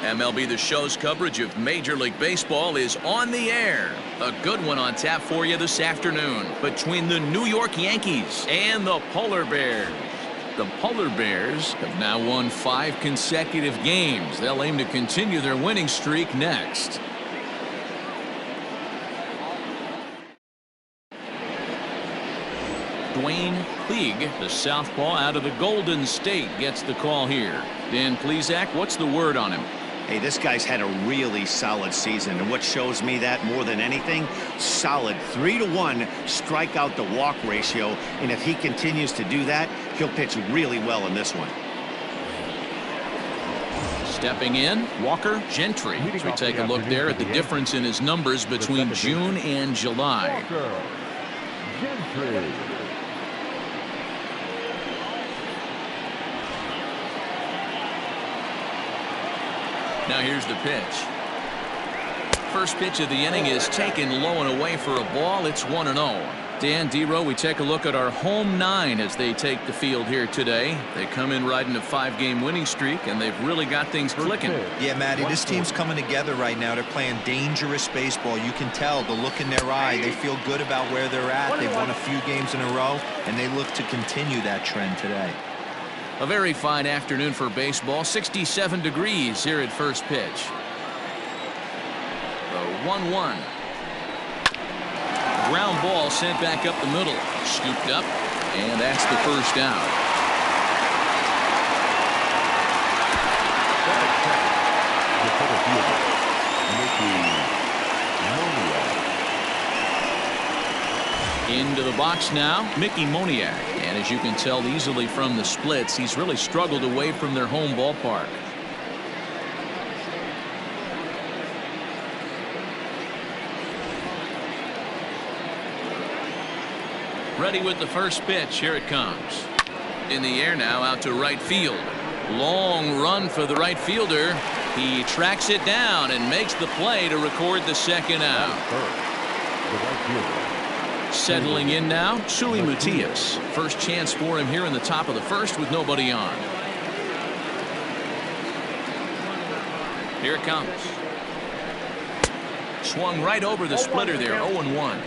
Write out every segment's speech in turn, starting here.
MLB The Show's coverage of Major League Baseball is on the air. A good one on tap for you this afternoon between the New York Yankees and the Polar Bears. The Polar Bears have now won 5 consecutive games. They'll aim to continue their winning streak next. Dwayne Puig, the southpaw out of the Golden State, gets the call here. Dan Plesac, what's the word on him? Hey, this guy's had a really solid season, and what shows me that more than anything, solid 3-to-1 strikeout to walk ratio, and if he continues to do that, he'll pitch really well in this one. Stepping in, Walker Gentry. As we take a look there at the difference in his numbers between June and July. Walker Gentry. Now here's the pitch. First pitch of the inning is taken low and away for a ball. It's 1-0. Dan, D-Row, we take a look at our home 9 as they take the field here today. They come in riding a 5-game winning streak, and they've really got things clicking. Yeah, Matty, this team's coming together right now. They're playing dangerous baseball. You can tell the look in their eye. They feel good about where they're at. They've won a few games in a row, and they look to continue that trend today. A very fine afternoon for baseball. 67 degrees here at first pitch. The 1-1. Ground ball sent back up the middle. Scooped up, and that's the first out. Into the box now, Mickey Moniak. And as you can tell easily from the splits, he's really struggled away from their home ballpark. Ready with the first pitch. Here it comes. In the air now, out to right field. Long run for the right fielder. He tracks it down and makes the play to record the second out. Settling in now, Suli Matias. First chance for him here in the top of the first with nobody on. Here it comes. Swung right over the splitter there, 0-1.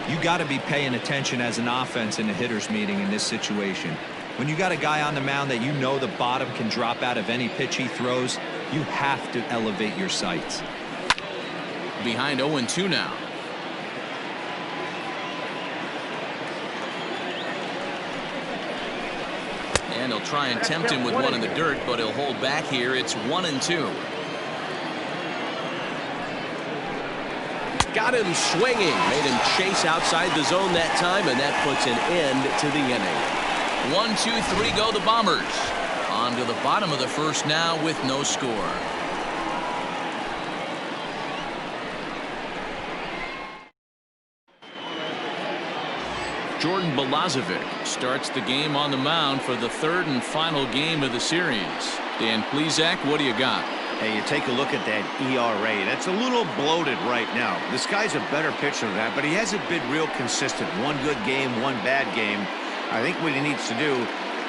You got to be paying attention as an offense in a hitter's meeting in this situation. When you got a guy on the mound that you know the bottom can drop out of any pitch he throws, you have to elevate your sights. Behind 0-2 now. And he'll try and tempt him with one in the dirt, but he'll hold back here. It's 1-2. Got him swinging. Made him chase outside the zone that time, and that puts an end to the inning. 1-2-3 go the Bombers. On to the bottom of the first now with no score. Jordan Balazovic starts the game on the mound for the 3rd and final game of the series. Dan Plesac, what do you got? Hey, you take a look at that ERA. That's a little bloated right now. This guy's a better pitcher than that, but he hasn't been real consistent. One good game, one bad game. I think what he needs to do,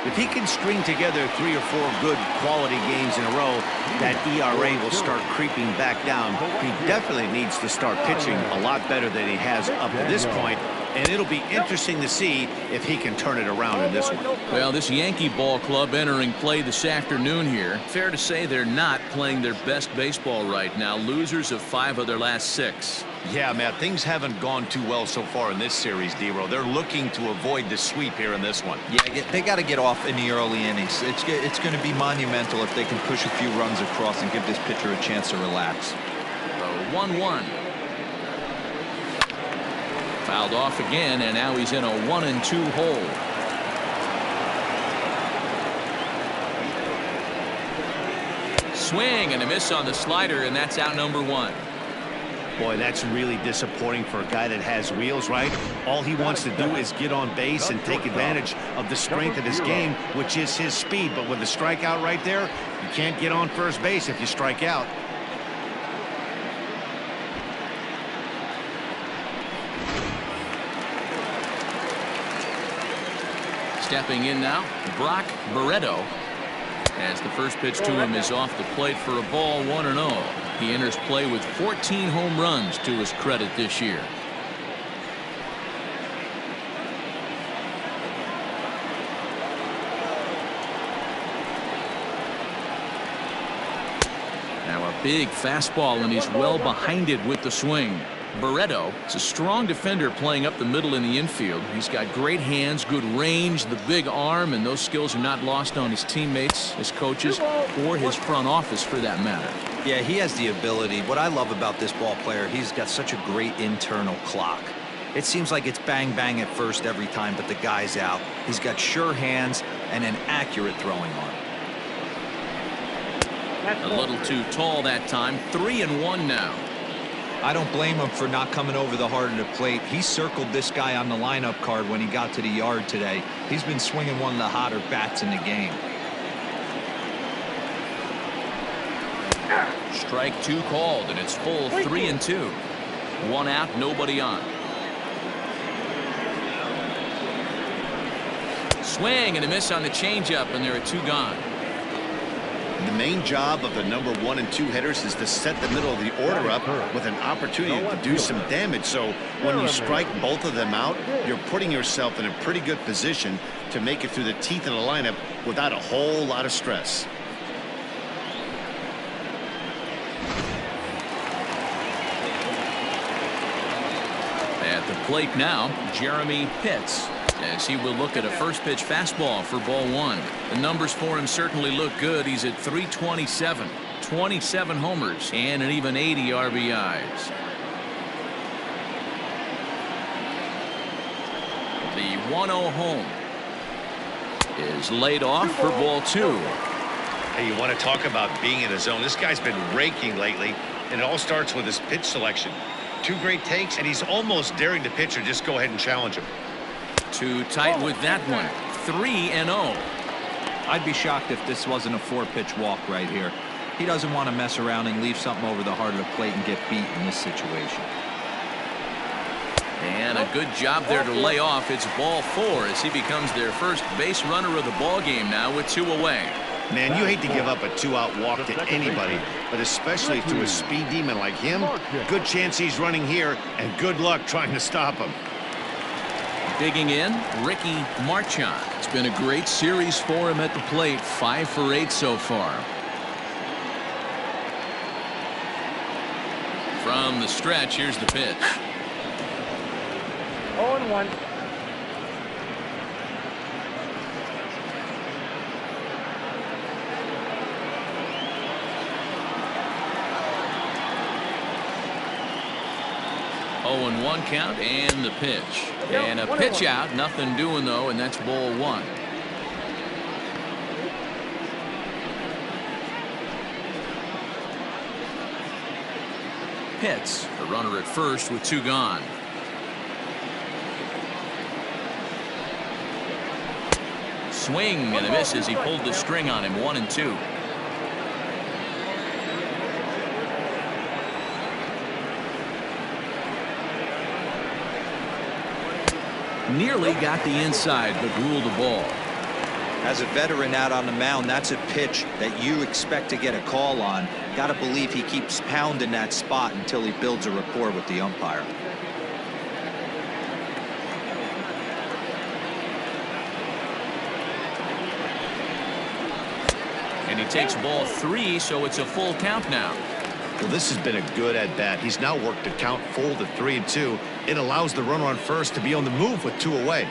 if he can string together 3 or 4 good quality games in a row, that ERA will start creeping back down. He definitely needs to start pitching a lot better than he has up to this point. And it'll be interesting to see if he can turn it around in this one. Well, this Yankee ball club entering play this afternoon here. Fair to say they're not playing their best baseball right now. Losers of 5 of their last 6. Yeah, Matt, things haven't gone too well so far in this series, D-Row. They're looking to avoid the sweep here in this one. Yeah, they got to get off in the early innings. It's going to be monumental if they can push a few runs across and give this pitcher a chance to relax. 1-1. Fouled off again, and now he's in a 1-2 hole. Swing and a miss on the slider, and that's out number 1. Boy, that's really disappointing for a guy that has wheels, right? All he wants to do is get on base and take advantage of the strength of his game, which is his speed. But with the strikeout right there, you can't get on first base if you strike out. Stepping in now, Brock Barreto. As the first pitch to him is off the plate for a ball, 1-0. He enters play with 14 home runs to his credit this year. Now a big fastball, and he's well behind it with the swing. Barreto is a strong defender playing up the middle in the infield. He's got great hands, good range, the big arm, and those skills are not lost on his teammates, his coaches, or his front office for that matter. Yeah, he has the ability. What I love about this ball player, he's got such a great internal clock. It seems like it's bang bang at first every time, but the guy's out. He's got sure hands and an accurate throwing arm. A little too tall that time. 3-1 now. I don't blame him for not coming over the heart of the plate. He circled this guy on the lineup card when he got to the yard today. He's been swinging one of the hotter bats in the game. Strike 2 called, and it's full 3-2. 1 out, nobody on. Swing and a miss on the changeup, and there are 2 gone. The main job of the number 1 and 2 hitters is to set the middle of the order up with an opportunity to do some damage. So when you strike both of them out, you're putting yourself in a pretty good position to make it through the teeth of the lineup without a whole lot of stress. At the plate now, Jeremy Pitts, as he will look at a first pitch fastball for ball 1. The numbers for him certainly look good. He's at 327, 27 homers, and an even 80 RBIs. The 1-0 home is laid off for ball 2. Hey, you want to talk about being in a zone? This guy's been raking lately, and it all starts with his pitch selection. 2 great takes, and he's almost daring the pitcher just go ahead and challenge him. Too tight with that one. 3-0. I'd be shocked if this wasn't a 4-pitch walk right here. He doesn't want to mess around and leave something over the heart of the plate and get beat in this situation. And a good job there to lay off. It's ball 4 as he becomes their first base runner of the ball game now with 2 away. Man, you hate to give up a 2-out walk to anybody, but especially to a speed demon like him. Good chance he's running here, and good luck trying to stop him. Digging in, Ricky Marchand. It's been a great series for him at the plate. 5 for 8 so far. From the stretch, here's the pitch. 0-1. And 1 count, and the pitch. And a pitch out, nothing doing though, and that's ball 1. Pitts, the runner at first with 2 gone. Swing and a miss as he pulled the string on him. 1-2. Nearly got the inside, but ruled the ball. As a veteran out on the mound, that's a pitch that you expect to get a call on. Got to believe he keeps pounding that spot until he builds a rapport with the umpire. And he takes ball 3, so it's a full count now. Well, this has been a good at-bat. He's now worked the count full to 3-2. It allows the runner on first to be on the move with 2 away.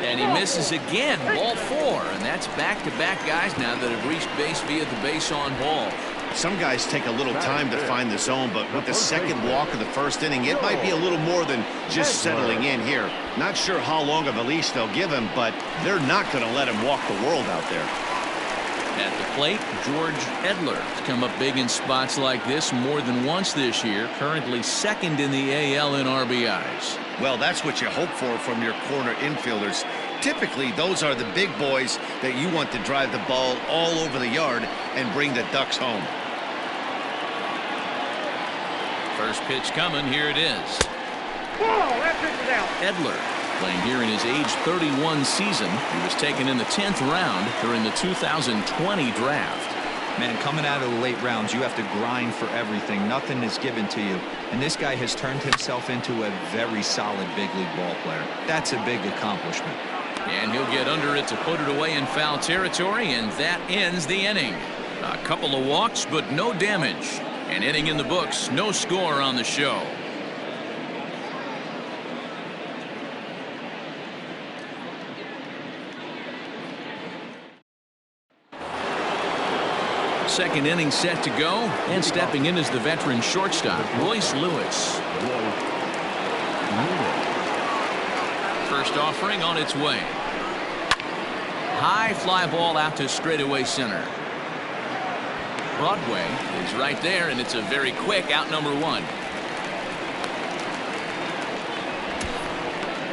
And he misses again. Ball 4. And that's back-to-back guys now that have reached base via the base on ball. Some guys take a little time to find the zone, but with the second walk of the first inning, it might be a little more than just settling in here. Not sure how long of a leash they'll give him, but they're not going to let him walk the world out there. At the plate, George Edler has come up big in spots like this more than once this year. Currently 2nd in the AL in RBIs. Well, that's what you hope for from your corner infielders. Typically, those are the big boys that you want to drive the ball all over the yard and bring the Ducks home. First pitch coming. Here it is. Whoa, that pitch is out. Edler, Playing here in his age 31 season. He was taken in the 10th round during the 2020 draft. Man, coming out of the late rounds, you have to grind for everything. Nothing is given to you. And this guy has turned himself into a very solid big league ball player. That's a big accomplishment. And he'll get under it to put it away in foul territory, and that ends the inning. A couple of walks, but no damage. An inning in the books, no score on the show. Second inning set to go, and stepping in is the veteran shortstop, Royce Lewis. First offering on its way. High fly ball out to straightaway center. Broadway is right there, and it's a very quick out number one.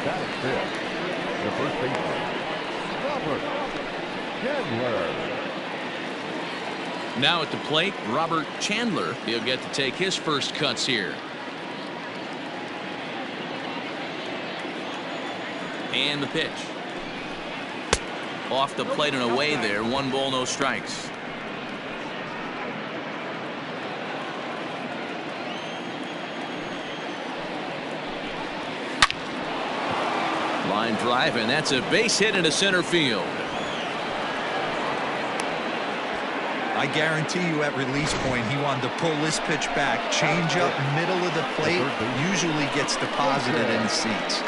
That is it. The first baseman, Robert Chandler. Now at the plate, Robert Chandler. He'll get to take his first cuts here. And the pitch. Off the plate and away there. 1 ball, no strikes. Line drive, and that's a base hit into center field. I guarantee you at release point he wanted to pull this pitch back. Change up middle of the plate usually gets deposited in the seats.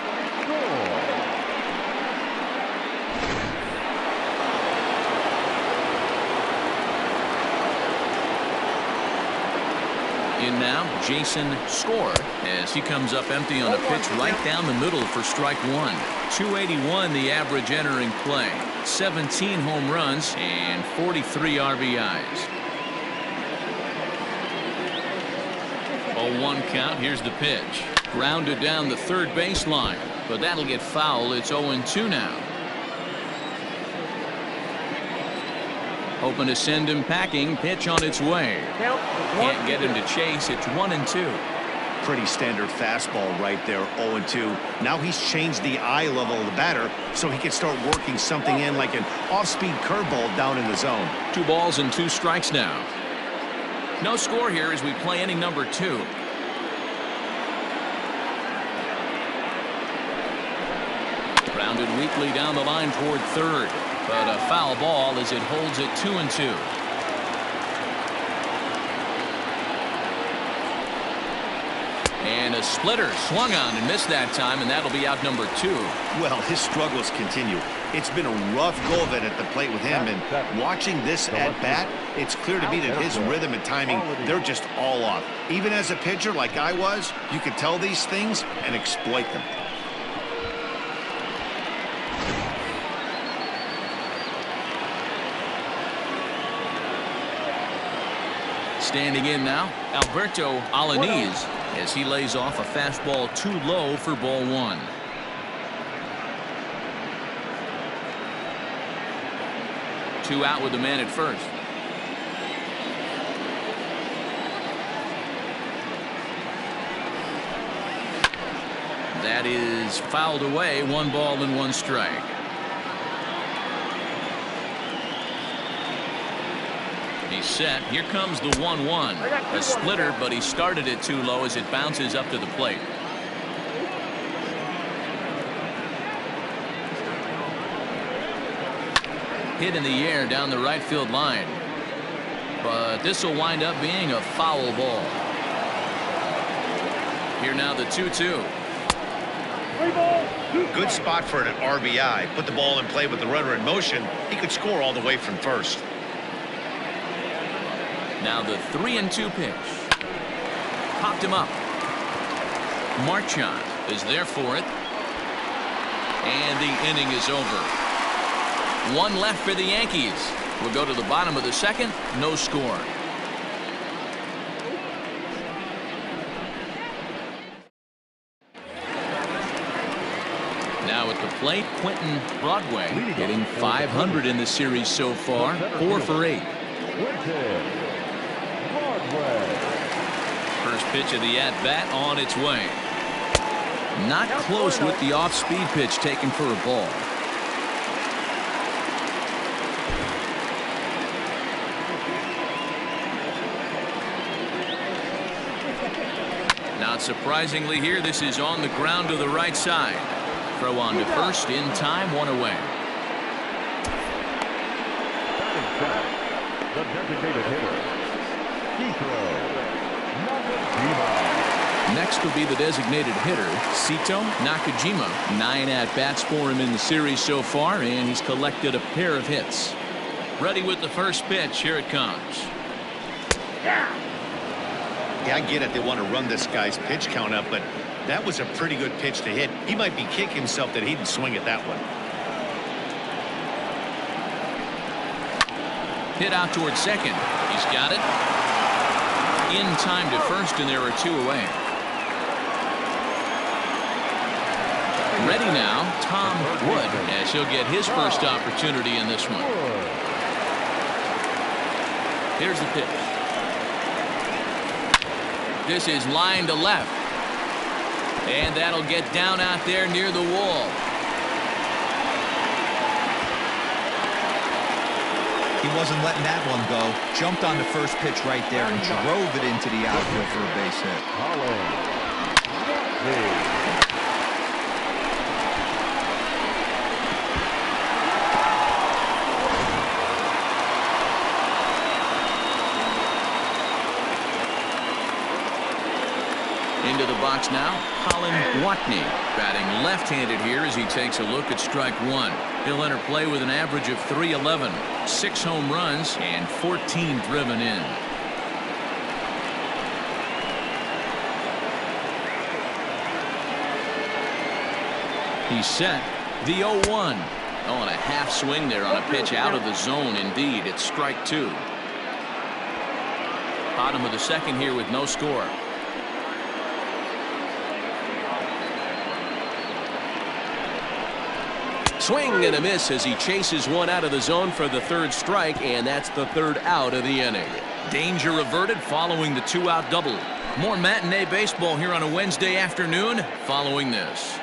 In now, Jason Score, as he comes up empty on a pitch right down the middle for strike one. 281 the average entering play. 17 home runs and 43 RBIs. 0-1 count. Here's the pitch. Grounded down the third baseline, but that'll get foul. It's 0-2 now. Hoping to send him packing. Pitch on its way. Can't get him to chase. It's 1-2. Pretty standard fastball right there. 0-2. Now he's changed the eye level of the batter so he can start working something in like an off-speed curveball down in the zone. 2 balls and 2 strikes now. No score here as we play inning number 2. Grounded weakly down the line toward third. But a foul ball as it holds it 2-2. And a splitter swung on and missed that time, and that'll be out number 2. Well, his struggles continue. It's been a rough go of it at the plate with him, and watching this at bat, it's clear to me that his rhythm and timing, they're just all off. Even as a pitcher like I was, you could tell these things and exploit them. Standing in now, Alberto Alaniz, as he lays off a fastball too low for ball 1. Two out with the man at first. That is fouled away. 1 ball and 1 strike. He's set. Here comes the 1-1. A splitter, but he started it too low as it bounces up to the plate. Hit in the air down the right field line. But this will wind up being a foul ball. Here now the 2-2. Good spot for an RBI. Put the ball in play with the runner in motion. He could score all the way from first. Now the 3-2 pitch. Popped him up. Marchand is there for it. And the inning is over. 1 left for the Yankees. We'll go to the bottom of the second. No score. Now at the plate, Quentin Broadway hitting .500 in the series so far. 4 for 8. First pitch of the at-bat on its way. Not close with the off-speed pitch taken for a ball. Not surprisingly here, this is on the ground to the right side. Throw on to first in time, one away. The designated hitter. He throws. Next will be the designated hitter, Sito Nakajima. 9 at-bats for him in the series so far, and he's collected a pair of hits. Ready with the first pitch. Here it comes. Yeah, I get it. They want to run this guy's pitch count up, but that was a pretty good pitch to hit. He might be kicking himself that he didn't swing at that one. Hit out towards second. He's got it. In time to first, and there are 2 away. Ready now, Tom Wood, as he'll get his first opportunity in this one. Here's the pitch. This is line to left. And that'll get down out there near the wall. He wasn't letting that one go. Jumped on the first pitch right there and drove it into the outfield for a base hit. Into the box now, Colin Watney, batting left-handed here as he takes a look at strike one. He'll enter play with an average of .311, 6 home runs, and 14 driven in. He's set. The 0-1. Oh, and a half swing there on a pitch out of the zone. Indeed, it's strike 2. Bottom of the second here with no score. Swing and a miss as he chases one out of the zone for the 3rd strike, and that's the 3rd out of the inning. Danger averted following the 2-out double. More matinee baseball here on a Wednesday afternoon following this.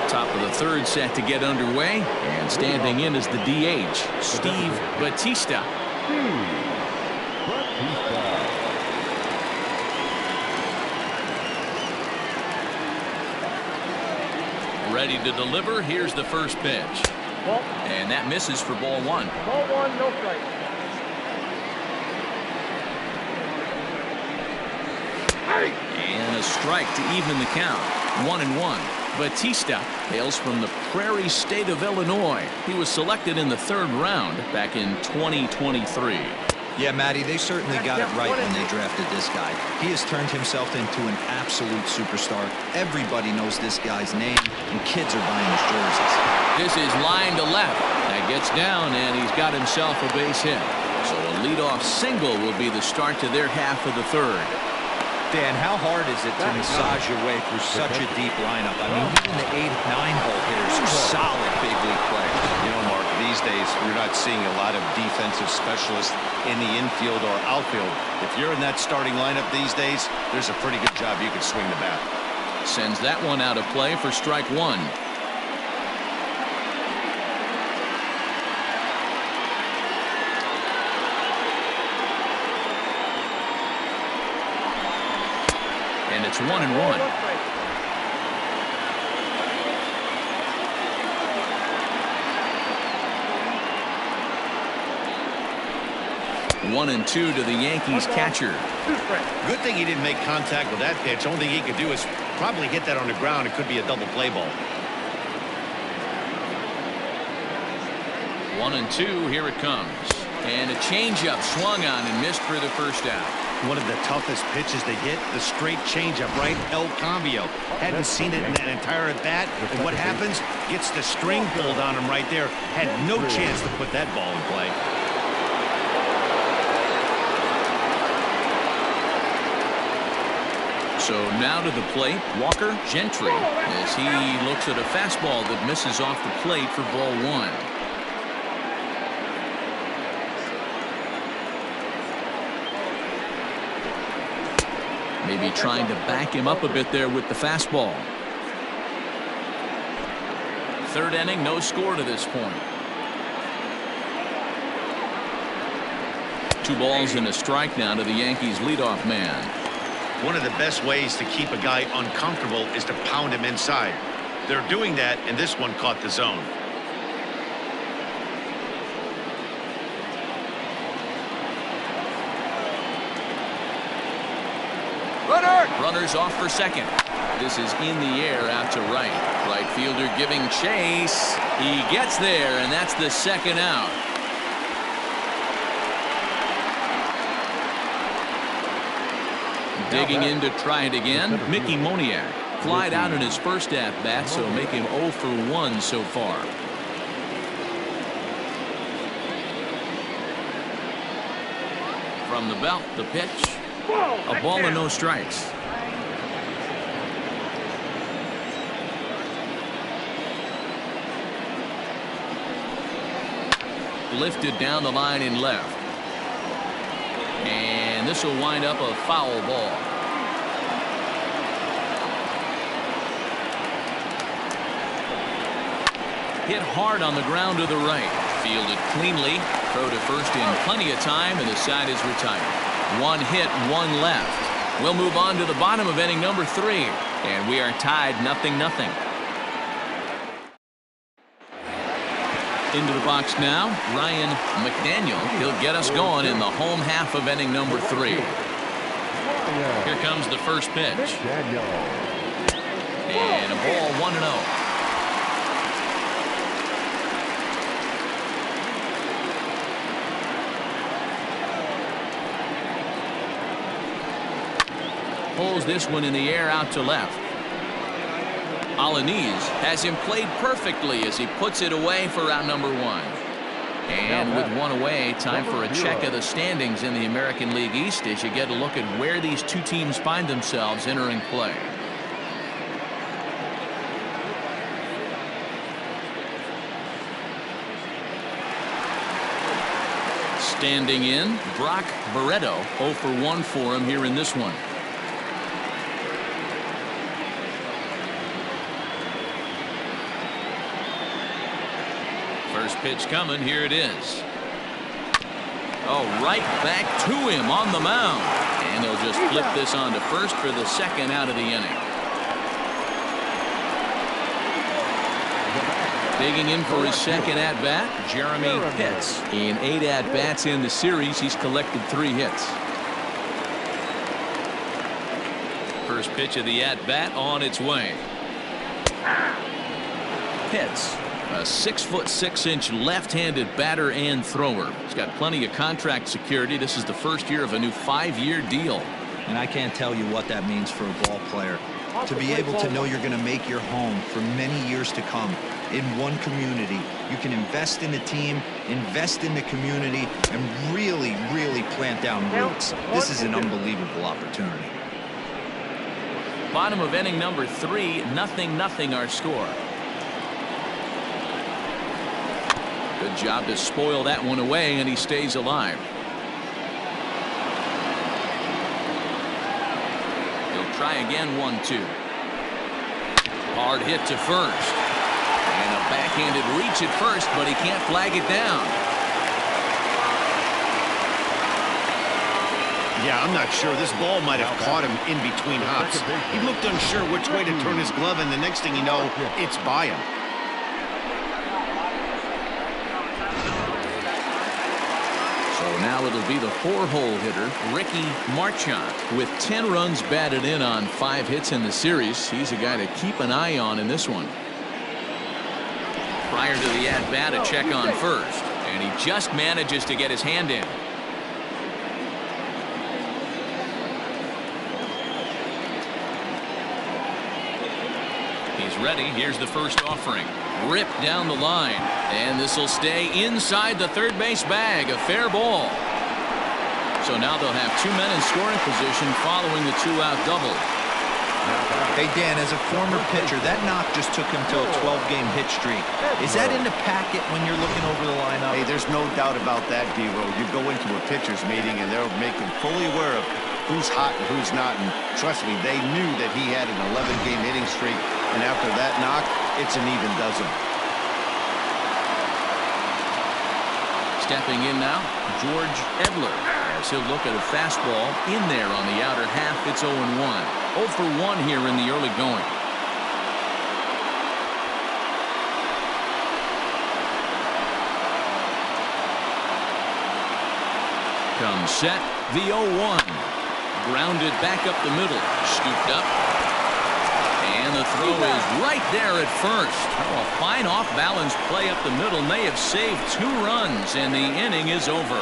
Top of the 3rd set to get underway, and standing in is the DH, Steve Batista. Ready to deliver. Here's the first pitch. And that misses for ball 1. Ball 1, no strike. And a strike to even the count. 1-1. Batista hails from the Prairie State of Illinois. He was selected in the 3rd round back in 2023. Yeah, Matty, they certainly got it right when they drafted this guy. He has turned himself into an absolute superstar. Everybody knows this guy's name, and kids are buying his jerseys. This is line to left. That gets down, and he's got himself a base hit. So a leadoff single will be the start to their half of the 3rd. Dan, how hard is it to massage your way through such a deep lineup? I mean, even the 8-9 hole hitters are solid big league players. You know, Mark, these days you're not seeing a lot of defensive specialists in the infield or outfield. If you're in that starting lineup these days, there's a pretty good job you could swing the bat. Sends that one out of play for strike 1. And it's 1-1. One and 2 to the Yankees catcher. Good thing he didn't make contact with that pitch. Only thing he could do is probably hit that on the ground. It could be a double play ball. 1-2. Here it comes. And a changeup swung on and missed for the first out. One of the toughest pitches to hit, the straight changeup, right? El Cambio. Hadn't seen it in that entire at bat. And what happens? Gets the string pulled on him right there. Had no chance to put that ball in play. So now to the plate, Walker Gentry, as he looks at a fastball that misses off the plate for ball 1. Maybe trying to back him up a bit there with the fastball. Third inning, no score to this point. 2 balls and a strike now to the Yankees leadoff man. One of the best ways to keep a guy uncomfortable is to pound him inside. They're doing that, and this one caught the zone. Runners off for second. This is in the air out to right. Right fielder giving chase. He gets there, and that's the second out. Digging in to try it again, Mickey Moniak. Flied out in his first at-bat, so make him 0 for 1 so far. From the belt, the pitch. A ball and no strikes. Lifted down the line in left. And this will wind up a foul ball. Hit hard on the ground to the right. Fielded cleanly. Throw to first in plenty of time, and the side is retired. 1 hit, 1 left. We'll move on to the bottom of inning number 3. And we are tied 0-0. Into the box now, Ryan McDaniel. He'll get us going in the home half of inning number 3. Here comes the first pitch. And a ball 1-0. Pulls this one in the air out to left. Alanis has him played perfectly as he puts it away for round number 1. And with 1 away, time for a check of the standings in the American League East as you get a look at where these 2 teams find themselves entering play. Standing in, Brock Barreto. 0 for 1 for him here in this one. First pitch coming. Here it is. Oh, right back to him on the mound. And they'll just flip this on to first for the second out of the inning. Digging in for his second at-bat, Jeremy Pitts. In 8 at-bats in the series, he's collected 3 hits. First pitch of the at-bat on its way. Pitts. A 6'6" left-handed batter and thrower. He's got plenty of contract security. This is the first year of a new 5-year deal. And I can't tell you what that means for a ball player. To be able to know you're going to make your home for many years to come in one community. You can invest in the team, invest in the community, and really, really plant down roots. This is an unbelievable opportunity. Bottom of inning number 3, 0-0 our score. Good job to spoil that one away, and he stays alive. He'll try again, 1-2. Hard hit to first. And a backhanded reach at first, but he can't flag it down. Yeah, I'm not sure. This ball might have caught him in between hops. He looked unsure which way to turn his glove, and the next thing you know, it's by him. Now it'll be the 4-hole hitter, Ricky Marchant, with 10 runs batted in on 5 hits in the series. He's a guy to keep an eye on in this one. Prior to the at-bat, a check on first, and he just manages to get his hand in. He's ready. Here's the first offering. Ripped down the line, and this will stay inside the third base bag. A fair ball. So now they'll have 2 men in scoring position following the 2-out double. Hey, Dan, as a former pitcher, that knock just took him to a 12-game hit streak. Is that in the packet when you're looking over the lineup? Hey, there's no doubt about that, D-Row. You go into a pitcher's meeting, and they'll make him fully aware of who's hot and who's not. And trust me, they knew that he had an 11-game hitting streak. And after that knock, it's an even dozen. Stepping in now, George Edler, as he'll look at a fastball in there on the outer half. It's 0-1. 0 for 1 here in the early going. Comes set, the 0-1. Grounded back up the middle, scooped up. And the throw is right there at first. Oh, a fine off-balance play up the middle may have saved 2 runs, and the inning is over.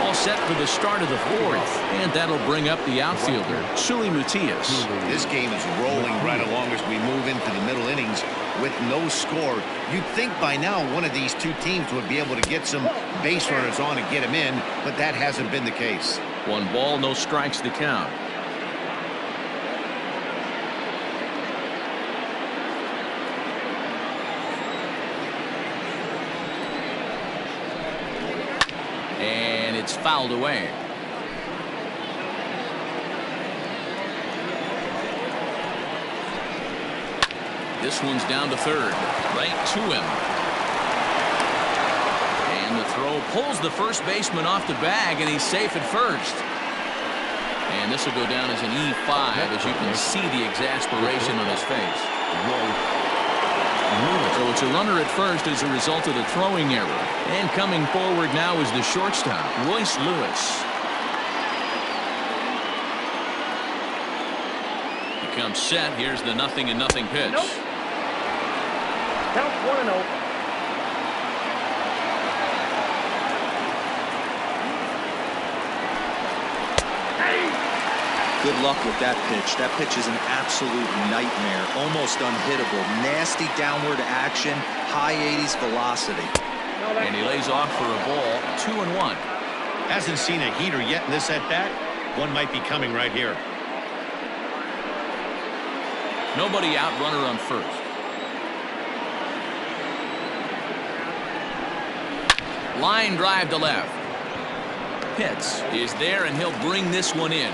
All set for the start of the 4th, and that'll bring up the outfielder, Suli Matias. This game is rolling right along as we move into the middle innings with no score. You'd think by now one of these two teams would be able to get some base runners on and get them in, but that hasn't been the case. 1 ball, no strikes to count. And it's fouled away. This one's down to third, right to him. And the throw pulls the first baseman off the bag, and he's safe at first. And this will go down as an E5, as you can see the exasperation on his face. So it's a runner at first as a result of the throwing error. And coming forward now is the shortstop, Royce Lewis. He comes set. Here's the 0-0 pitch. Nope. Count 1-0. Good luck with that pitch. That pitch is an absolute nightmare. Almost unhittable. Nasty downward action. High 80s velocity. And he lays off for a ball. 2-1. Hasn't seen a heater yet in this at-bat. One might be coming right here. Nobody out, runner on first. Line drive to left. Pitts is there, and he'll bring this one in.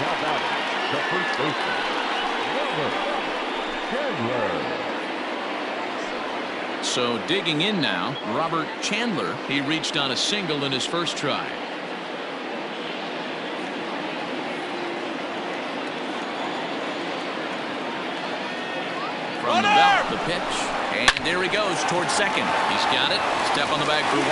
Now batting, the first baseman, Robert Chandler. So digging in now, Robert Chandler. He reached on a single in his first try. From the belt, the pitch. And there he goes towards second. He's got it. Step on the bag for 1.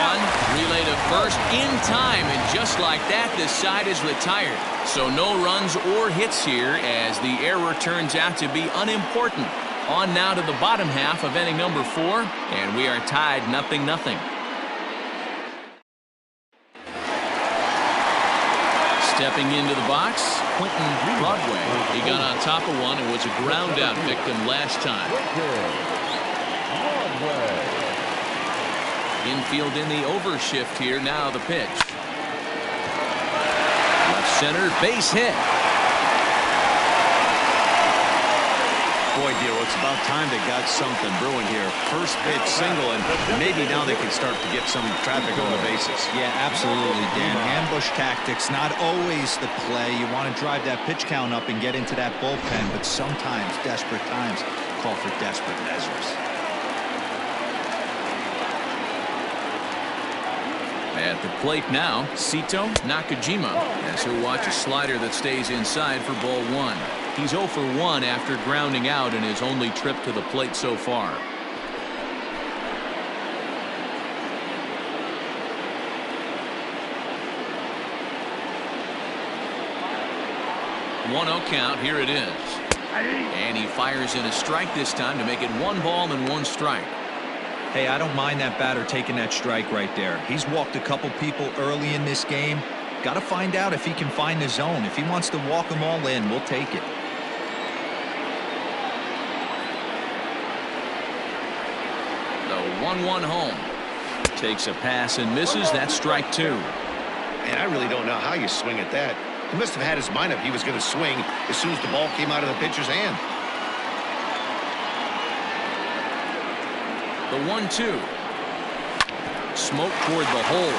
Relay to first in time. And just like that, this side is retired. So no runs or hits here as the error turns out to be unimportant. On now to the bottom half of inning number 4. And we are tied 0-0. Stepping into the box, Quentin Broadway. He got on top of one and was a ground out victim last time. Infield in the overshift here. Now the pitch. Left center, base hit. Boy, Dero, it's about time they got something brewing here. First pitch single, and maybe now they can start to get some traffic on the bases. Yeah, absolutely, Dan. Ambush tactics, not always the play. You want to drive that pitch count up and get into that bullpen, but sometimes desperate times call for desperate measures. At the plate now, Sito Nakajima, as he'll watch a slider that stays inside for ball 1. He's 0 for 1 after grounding out in his only trip to the plate so far. One-0 count. Here it is. And he fires in a strike this time to make it 1 ball and 1 strike. Hey, I don't mind that batter taking that strike right there. He's walked a couple people early in this game. Got to find out if he can find the zone. If he wants to walk them all in, we'll take it. The 1-1 home. Takes a pass and misses. That's strike 2. And I really don't know how you swing at that. He must have had his mind up he was going to swing as soon as the ball came out of the pitcher's hand. The 1-2. Smoke toward the hole.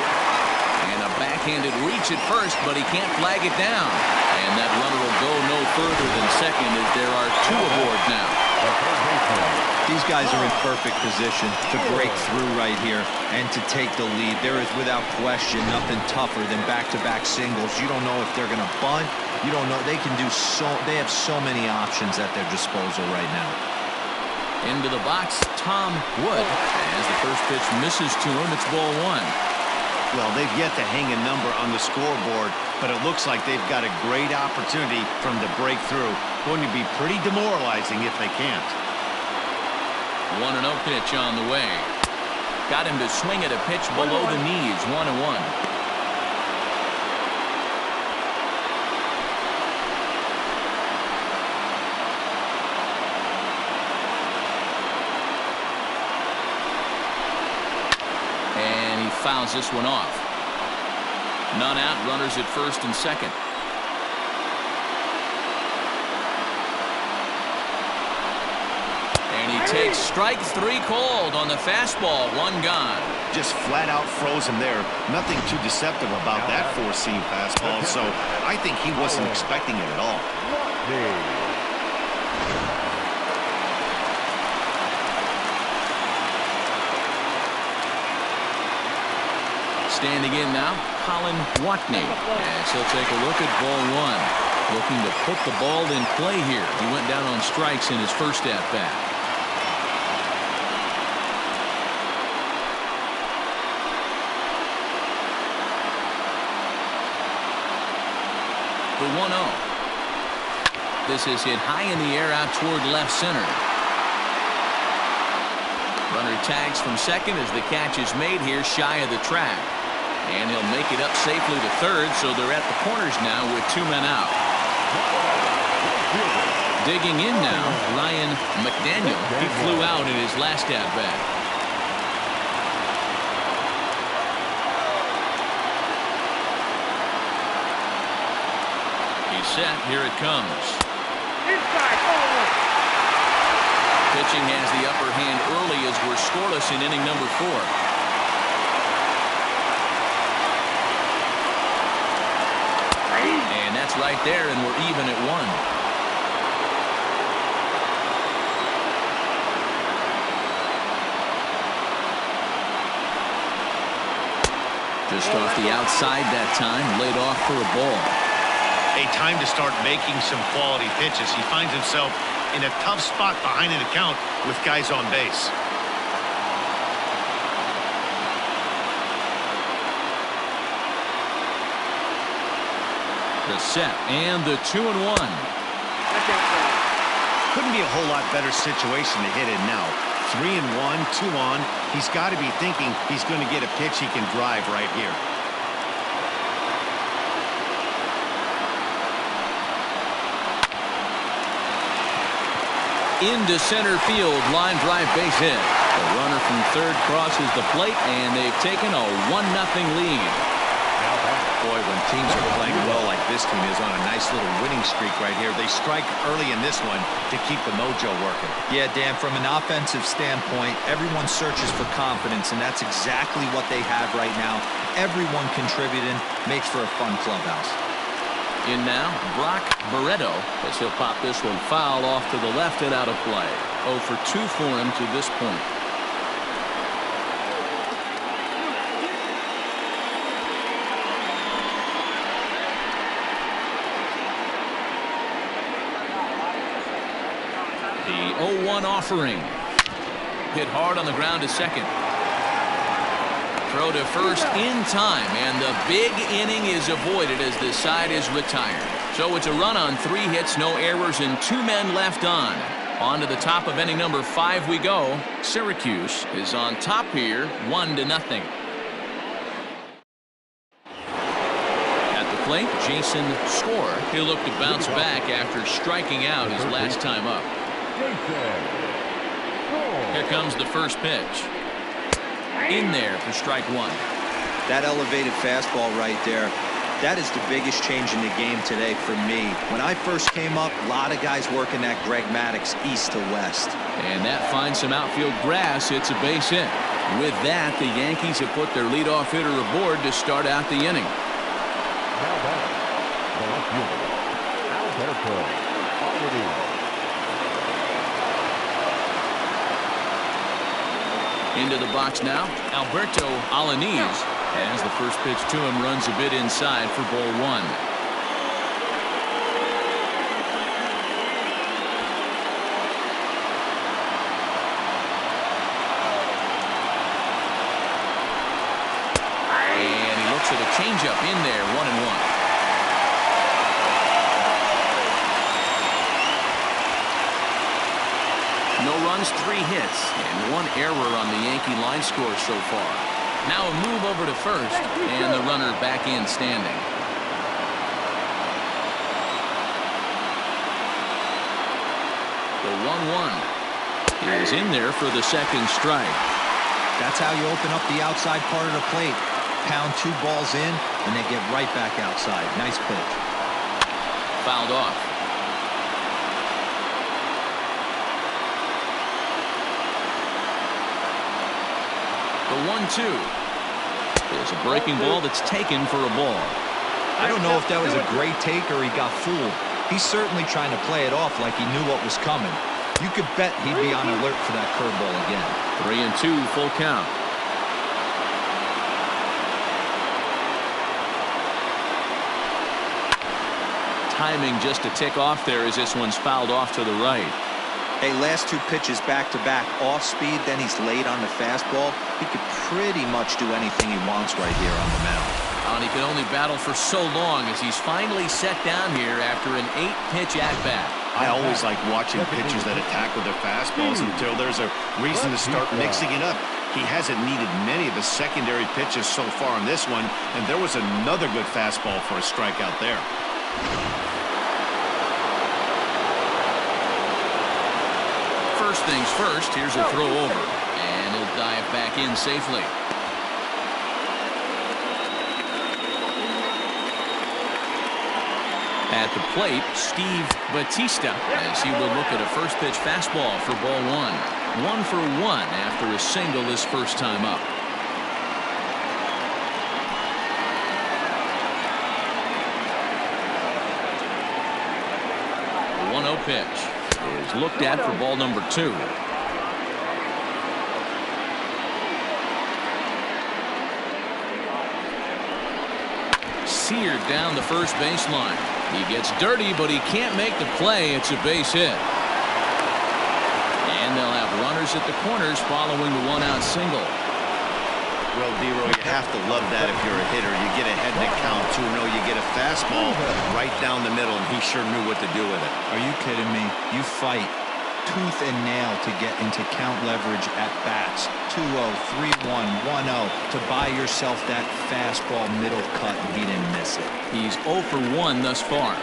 And a backhanded reach at first, but he can't flag it down. And that runner will go no further than second as there are 2 aboard now. These guys are in perfect position to break through right here and to take the lead. There is without question nothing tougher than back-to-back singles. You don't know if they're going to bunt. You don't know. They can do they have so many options at their disposal right now. Into the box, Tom Wood. As the first pitch misses to him, it's ball 1. Well, they've yet to hang a number on the scoreboard, but it looks like they've got a great opportunity for them to break through. Going to be pretty demoralizing if they can't. 1-0 pitch on the way. Got him to swing at a pitch below the knees. 1-1. Fouls this one off. None out, runners at first and second. And he takes strike 3 called on the fastball. 1 gone. Just flat out froze him there. Nothing too deceptive about that 4-seam fastball, so I think he wasn't expecting it at all. Standing in now, Colin Watney, as he'll take a look at ball 1. Looking to put the ball in play here. He went down on strikes in his first at-bat. The 1-0. This is hit high in the air out toward left center. Runner tags from second as the catch is made here shy of the track. And he'll make it up safely to third, so they're at the corners now with 2 men out. Digging in now, Ryan McDaniel. He flew out in his last at-bat. He's set. Here it comes. Pitching has the upper hand early as we're scoreless in inning number 4. And that's right there, and we're even at 1. Just off the outside that time, laid off for a ball. A time to start making some quality pitches. He finds himself in a tough spot behind an account with guys on base. The set and the 2-1. Couldn't be a whole lot better situation to hit it now. 3-1, 2 on. He's got to be thinking he's going to get a pitch he can drive right here. Into center field, line drive base hit. The runner from third crosses the plate, and they've taken a 1-0 lead. Boy, when teams are playing well like this team is on a nice little winning streak right here, they strike early in this one to keep the mojo working. Yeah, Dan, from an offensive standpoint, everyone searches for confidence, and that's exactly what they have right now. Everyone contributing makes for a fun clubhouse. In now, Brock Barreto, as he'll pop this one foul off to the left and out of play. 0 for 2 for him to this point. The 0-1 offering. Hit hard on the ground to second. Throw to first in time, and the big inning is avoided as this side is retired. So it's a run on 3 hits, no errors, and 2 men left on. On to the top of inning number 5 we go. Syracuse is on top here, 1-0. At the plate, Jason Score. He'll look to bounce back after striking out his last time up. Here comes the first pitch. In there for strike 1. That elevated fastball right there. That is the biggest change in the game today for me. When I first came up, a lot of guys working that Greg Maddux east to west. And that finds some outfield grass. It's a base hit. With that, the Yankees have put their leadoff hitter aboard to start out the inning. Now back, the left fielder, Alberto Alani. Into the box now, Alberto Alanis, as the first pitch to him runs a bit inside for ball one. And he looks at a changeup in there, 1-1. No runs, 3 hits, and 1 error on the Yankee line score so far. Now a move over to first, and the runner back in standing. The 1-1 is in there for the second strike. That's how you open up the outside part of the plate. Pound 2 balls in, and they get right back outside. Nice pitch. Fouled off. The 1-2 is a breaking ball that's taken for a ball. I don't know if that was a great take or he got fooled. He's certainly trying to play it off like he knew what was coming. You could bet he'd be on alert for that curveball again. 3-2, full count. Timing just a tick off there as this one's fouled off to the right. Hey, last 2 pitches back-to-back off speed, then he's late on the fastball. He could pretty much do anything he wants right here on the mound. And he could only battle for so long as he's finally set down here after an 8-pitch at-bat. I always like watching pitchers that attack with their fastballs until there's a reason to start mixing it up. He hasn't needed many of his secondary pitches so far in this one, and there was another good fastball for a strikeout there. First things first, here's a throw over, and he'll dive back in safely. At the plate, Steve Batista, as he will look at a first pitch fastball for ball 1. 1 for 1 after a single his first time up. The 1-0 pitch is looked at for ball number 2. Seared down the first baseline. He gets dirty, but he can't make the play. It's a base hit. And they'll have runners at the corners following the 1-out single. Well, D-Roy, you have to love that if you're a hitter. You get ahead in the count, 2-0, you get a fastball right down the middle, and he sure knew what to do with it. Are you kidding me? You fight tooth and nail to get into count leverage at bats. 2-0, 3-1, 1-0 to buy yourself that fastball middle cut, and he didn't miss it. He's 0 for 1 thus far.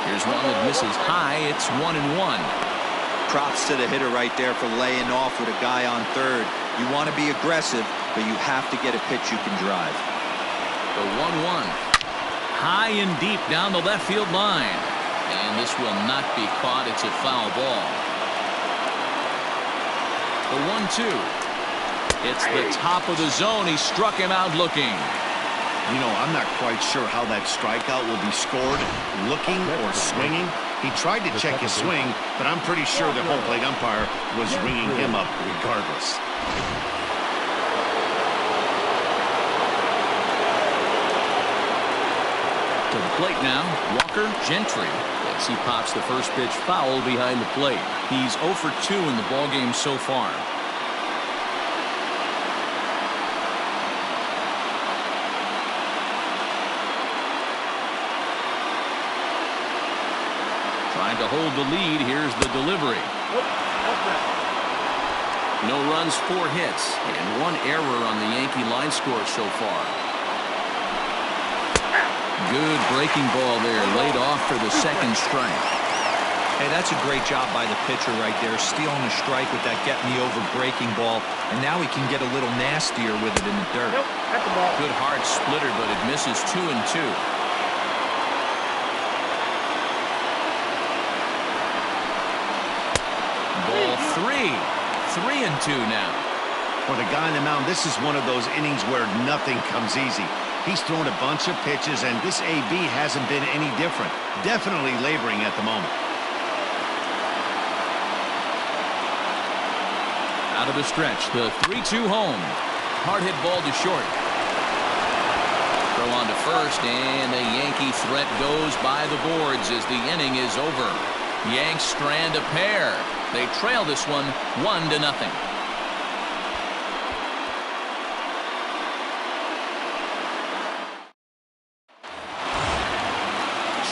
Here's one that misses high. It's 1-1. Props to the hitter right there for laying off with a guy on third. You want to be aggressive, but you have to get a pitch you can drive. The 1-1. High and deep down the left field line. And this will not be caught. It's a foul ball. The 1-2. It's the top of the zone. He struck him out looking. You know, I'm not quite sure how that strikeout will be scored, looking or swinging. He tried to check his swing, but I'm pretty sure the home plate umpire was ringing him up regardless. To the plate now, Walker Gentry, as he pops the first pitch foul behind the plate. He's 0 for 2 in the ballgame so far. Trying to hold the lead. Here's the delivery. No runs, 4 hits, and 1 error on the Yankee line score so far. Good breaking ball there, laid off for the second strike. Hey, that's a great job by the pitcher right there, stealing a strike with that get-me-over breaking ball, and now he can get a little nastier with it in the dirt. Nope, that's a ball. Good hard splitter, but it misses 2-2. Ball 3. 3-2 now. For the guy on the mound, this is one of those innings where nothing comes easy. He's thrown a bunch of pitches, and this AB hasn't been any different. Definitely laboring at the moment. Out of the stretch, the 3-2 home. Hard hit ball to short. Throw on to first, and the Yankee threat goes by the boards as the inning is over. Yanks strand a pair. They trail this one 1-0.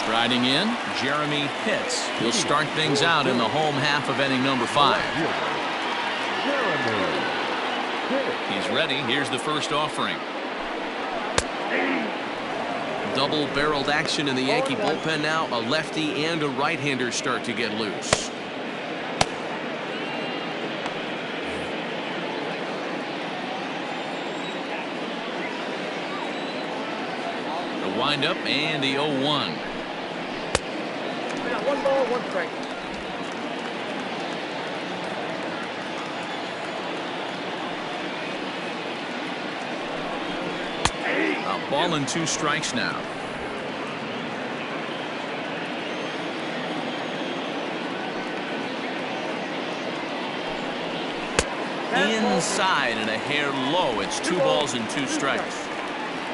Striding in, Jeremy Pitts. He'll start things out in the home half of inning number 5. He's ready. Here's the first offering. Double-barreled action in the Yankee bullpen now. A lefty and a right-hander start to get loose. The windup and the 0-1. We got 1 ball, 1 strike. A ball and 2 strikes now. Inside and a hair low. It's 2 balls and 2 strikes.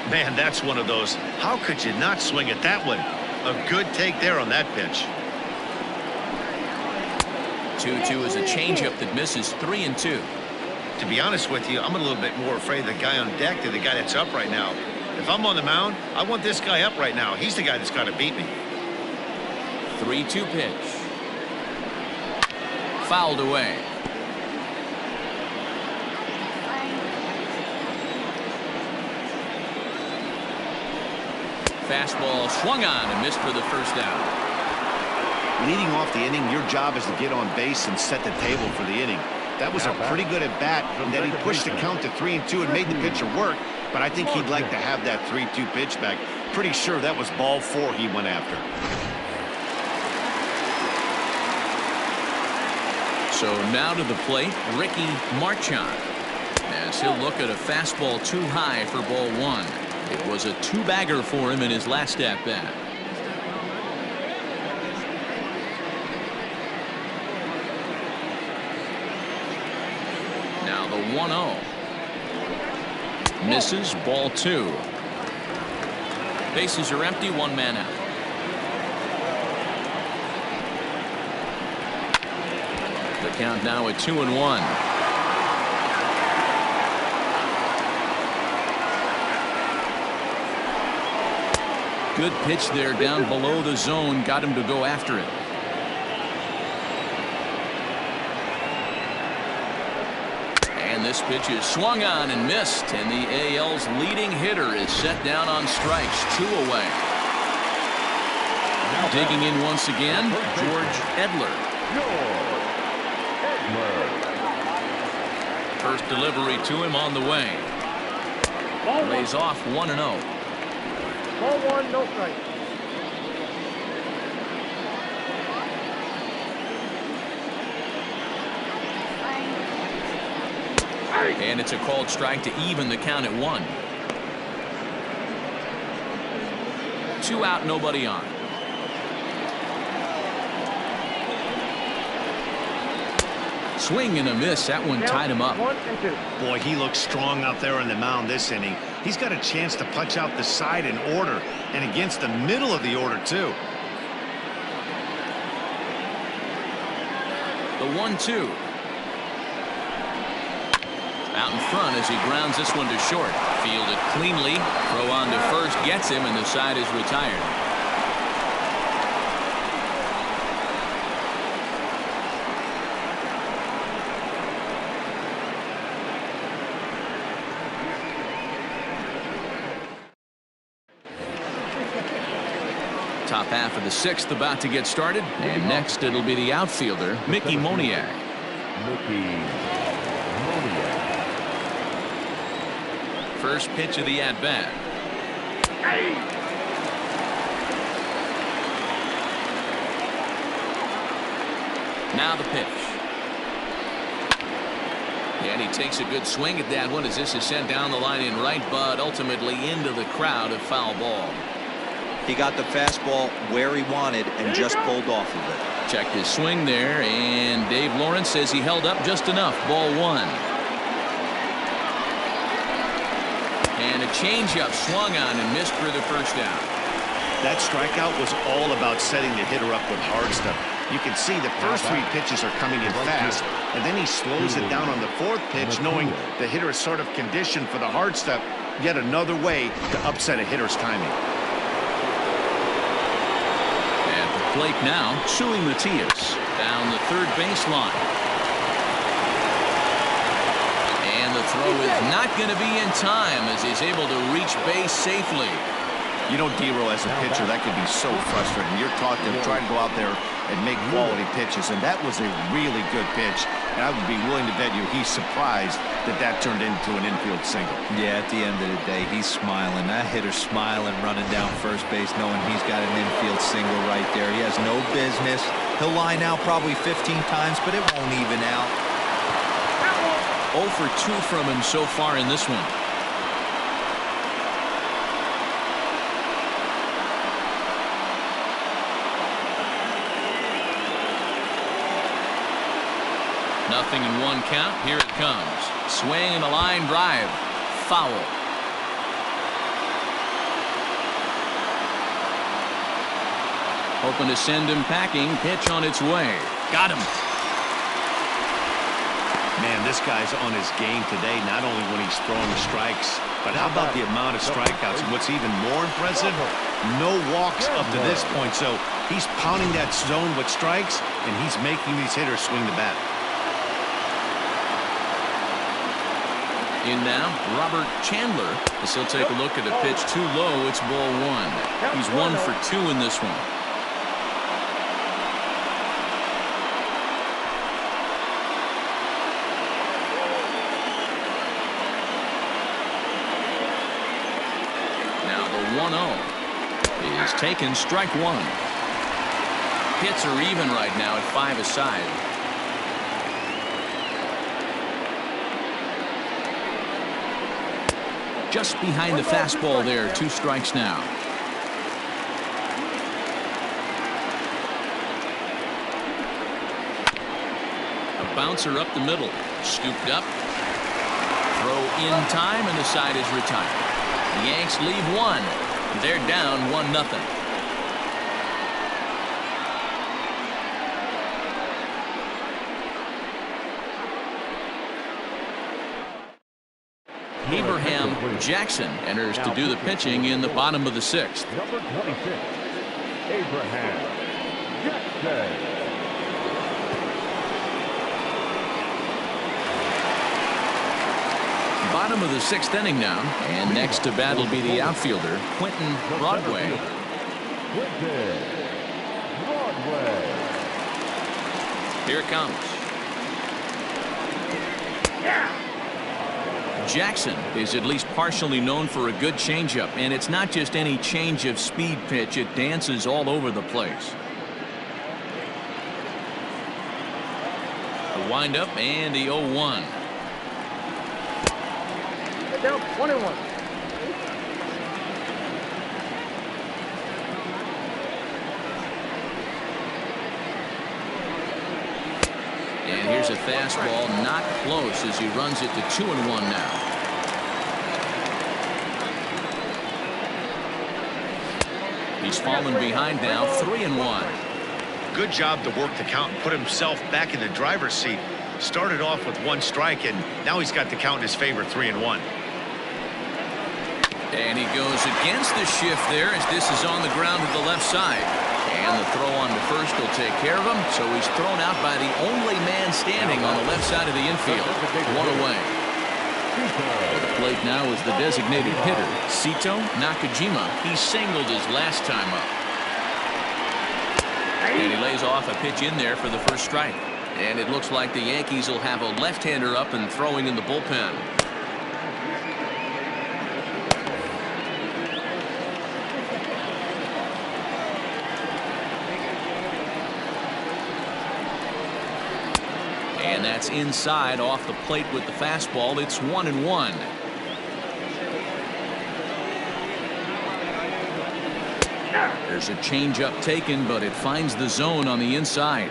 Man, that's one of those. How could you not swing at that one? A good take there on that pitch. 2-2 is a changeup that misses 3-2. To be honest with you, I'm a little bit more afraid of the guy on deck than the guy that's up right now. If I'm on the mound, I want this guy up right now. He's the guy that's got to beat me. 3-2 pitch. Fouled away. Fastball swung on and missed for the first out. Leading off the inning, your job is to get on base and set the table for the inning. That was a pretty good at bat, and then he pushed the count to 3-2 and made the pitcher work, but I think he'd like to have that 3-2 pitch back. Pretty sure that was ball 4 he went after. So now to the plate, Ricky Marchand, as he'll look at a fastball too high for ball 1. It was a 2-bagger for him in his last at-bat. Now the 1-0. Misses, ball 2. Bases are empty, 1 man out. The count now at 2-1. Good pitch there down below the zone. Got him to go after it. And this pitch is swung on and missed. And the AL's leading hitter is set down on strikes. 2 away. Digging in once again, George Edler. First delivery to him on the way. Lays off 1-0. Ball 1, no strike. And it's a called strike to even the count at 1. 2 out, nobody on. Swing and a miss. That one tied him up. 1-2. Boy, he looks strong out there on the mound this inning. He's got a chance to punch out the side in order, and against the middle of the order, too. The 1-2. Out in front as he grounds this one to short. Fielded cleanly. Throw on to first gets him, and the side is retired. Top half of the 6th about to get started. And next it'll be the outfielder, Mickey Moniak. First pitch of the at-bat. Now the pitch. And he takes a good swing at that one as this is sent down the line in right, but ultimately into the crowd, a foul ball. He got the fastball where he wanted and just pulled off of it. Checked his swing there, and Dave Lawrence says he held up just enough. Ball 1. And a changeup swung on and missed for the first out. That strikeout was all about setting the hitter up with hard stuff. You can see the first 3 pitches are coming in fast, and then he slows it down on the 4th pitch, knowing the hitter is sort of conditioned for the hard stuff. Yet another way to upset a hitter's timing. At the plate now, Sui Matias down the third baseline. And the throw is not going to be in time as he's able to reach base safely. You know, D-Row, as a pitcher, that could be so frustrating. You're taught to try to go out there and make quality pitches, and that was a really good pitch. And I would be willing to bet you he's surprised that that turned into an infield single. Yeah, at the end of the day, he's smiling. That hitter's smiling, running down first base, knowing he's got an infield single right there. He has no business. He'll line out probably 15 times, but it won't even out. 0 for 2 from him so far in this one. Nothing in 1 count. Here it comes. Swing and a line drive. Foul. Hoping to send him packing. Pitch on its way. Got him. Man, this guy's on his game today, not only when he's throwing strikes, but how about the amount of strikeouts? And what's even more impressive, no walks up to this point. So he's pounding that zone with strikes, and he's making these hitters swing the bat. In now, Robert Chandler, as he'll take a look at a pitch too low. It's ball 1. He's 1 for 2 in this one. Now the 1-0 is taken, strike 1. Hits are even right now at 5 aside. Just behind the fastball there. 2 strikes now. A bouncer up the middle. Scooped up. Throw in time, and the side is retired. The Yanks leave 1. They're down 1-0. Abraham Jackson enters to do the pitching in the bottom of the 6th. Number 26, Abraham Jackson. Bottom of the 6th inning now, and next to bat will be the outfielder, Quentin Broadway. Here it comes. Jackson is at least partially known for a good changeup, and it's not just any change of speed pitch. It dances all over the place. The windup and the 0-1. Down 21. And here's a fastball, not close, as he runs it to 2-1 now. He's fallen behind now, 3-1. Good job to work the count and put himself back in the driver's seat. Started off with 1 strike, and now he's got the count in his favor, 3-1. And he goes against the shift there as this is on the ground to the left side. And the throw on to first will take care of him, so he's thrown out by the only man standing on the left side of the infield. 1 away. At the plate now is the designated hitter, Sito Nakajima. He singled his last time up. And he lays off a pitch in there for the first strike. And it looks like the Yankees will have a left-hander up and throwing in the bullpen. And that's inside off the plate with the fastball. It's 1-1. There's a changeup taken, but it finds the zone on the inside.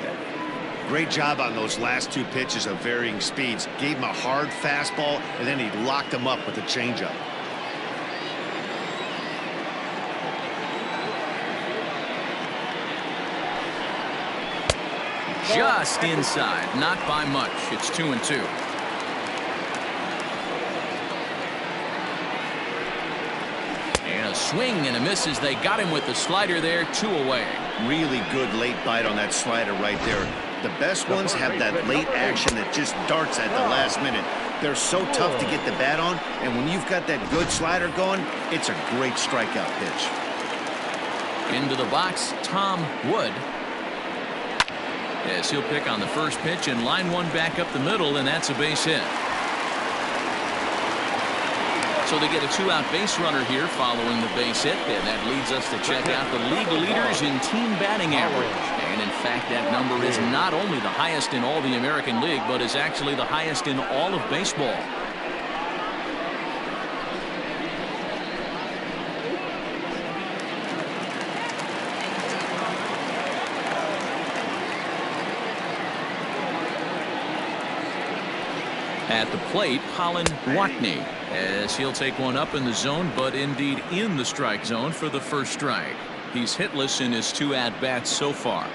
Great job on those last two pitches of varying speeds. Gave him a hard fastball, and then he locked him up with a changeup. Just inside, not by much. It's 2-2. And a swing and a miss as they got him with the slider there. 2 away. Really good late bite on that slider right there. The best ones have that late action that just darts at the last minute. They're so tough to get the bat on, and when you've got that good slider going, it's a great strikeout pitch. Into the box, Tom Wood. As he'll pick on the first pitch and line one back up the middle, and that's a base hit. So they get a 2-out base runner here following the base hit, and that leads us to check out the league leaders in team batting average. And in fact, that number is not only the highest in all the American League, but is actually the highest in all of baseball. At the plate, Colin Watney, as he'll take one up in the zone, but indeed in the strike zone for the first strike. He's hitless in his 2 at-bats so far.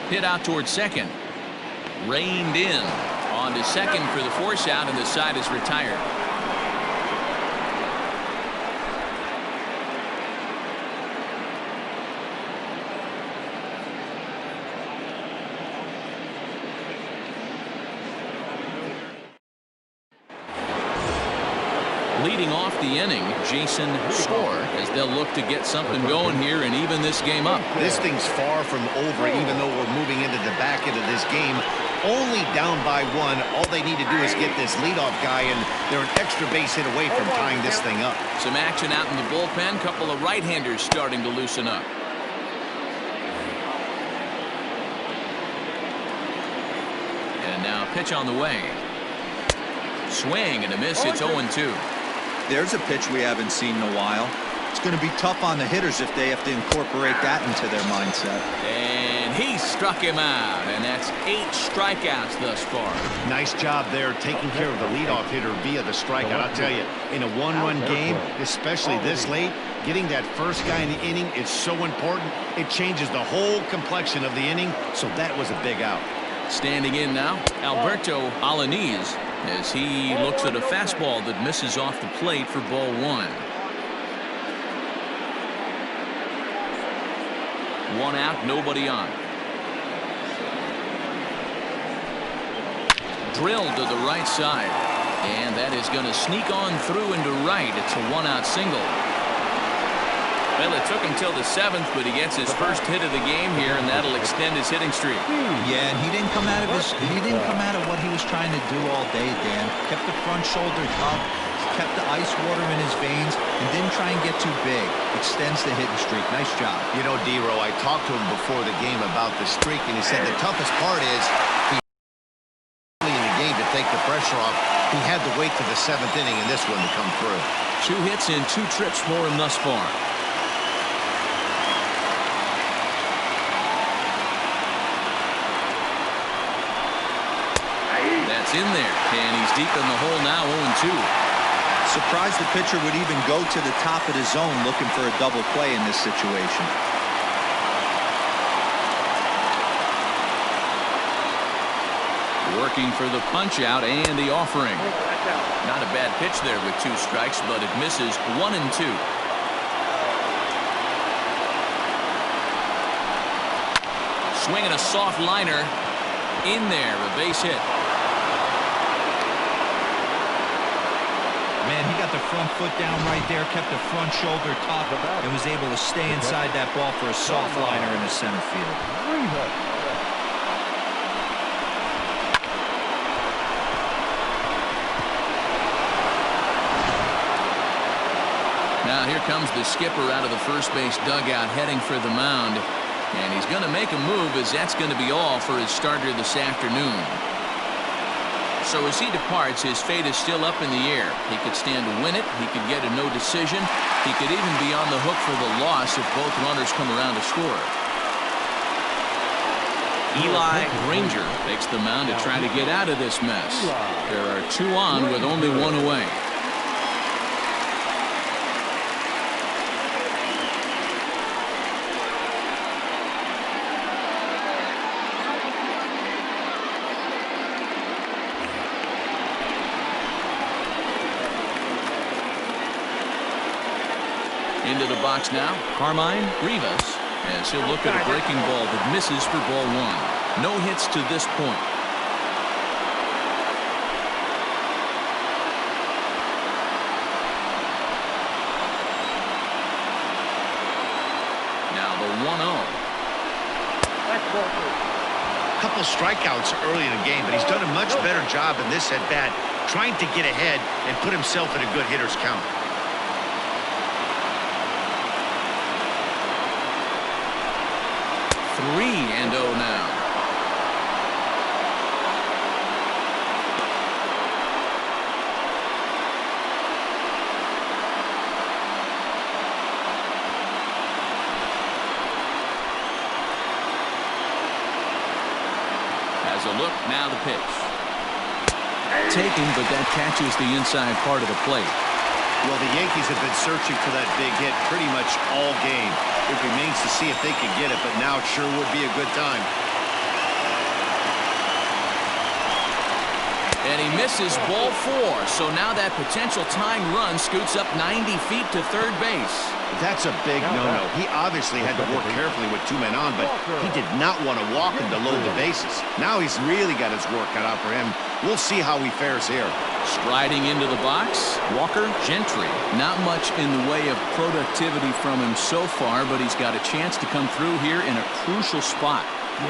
Hit out towards second. Reined in. On to second for the force out, and the side is retired. Leading off the inning, Jason Score, as they'll look to get something going here and even this game up. This thing's far from over, even though we're moving into the back end of this game. Only down by 1. All they need to do is get this leadoff guy, and they're an extra base hit away from tying this thing up. Some action out in the bullpen. Couple of right-handers starting to loosen up. And now a pitch on the way. Swing and a miss. It's 0-2. There's a pitch we haven't seen in a while. It's going to be tough on the hitters if they have to incorporate that into their mindset. And he struck him out, and that's 8 strikeouts thus far. Nice job there taking care of the leadoff hitter via the strikeout. I'll tell you, in a 1-run game, especially this late, getting that first guy in the inning is so important. It changes the whole complexion of the inning, so that was a big out. Standing in now, Alberto Alanis, as he looks at a fastball that misses off the plate for ball 1. 1 out, nobody on. Drilled to the right side, and that is going to sneak on through into right. It's a 1-out single. Well, it took him till the 7th, but he gets his first hit of the game here, and that'll extend his hitting streak. Yeah, and he didn't come out of what he was trying to do all day, Dan. Kept the front shoulder up, kept the ice water in his veins, and didn't try and get too big. Extends the hitting streak. Nice job. You know, D-Row, I talked to him before the game about the streak, and he said the toughest part is he in the game to take the pressure off. He had to wait to the 7th inning in this one to come through. 2 hits in 2 trips for him thus far. That's in there, and he's deep in the hole now, 0-2. Surprised the pitcher would even go to the top of the zone looking for a double play in this situation. Working for the punch out and the offering. Not a bad pitch there with 2 strikes, but it misses 1-2. Swinging a soft liner in there, a base hit. Man, he got the front foot down right there, kept the front shoulder tucked, and was able to stay inside that ball for a soft liner in the center field. Now here comes the skipper out of the first base dugout heading for the mound. And he's going to make a move, as that's going to be all for his starter this afternoon. So as he departs, his fate is still up in the air. He could stand to win it. He could get a no decision. He could even be on the hook for the loss if both runners come around to score. Eli Granger takes the mound to try to get out of this mess. There are 2 on with only 1 away. Into the box now, Carmine Rivas, as he'll look at a breaking ball that misses for ball 1. No hits to this point. Now the 1-0. Couple strikeouts early in the game, but he's done a much better job in this at-bat, trying to get ahead and put himself in a good hitter's count. 3-0 now. Has a look, now the pitch. Taken, but that catches the inside part of the plate. Well, the Yankees have been searching for that big hit pretty much all game. It remains to see if they can get it, but now it sure would be a good time. And he misses ball 4, so now that potential tying run scoots up 90 feet to third base. That's a big no-no. He obviously had to work carefully with 2 men on, but he did not want to walk and to load the bases. Now he's really got his work cut out for him. We'll see how he fares here. Striding into the box, Walker Gentry. Not much in the way of productivity from him so far, but he's got a chance to come through here in a crucial spot.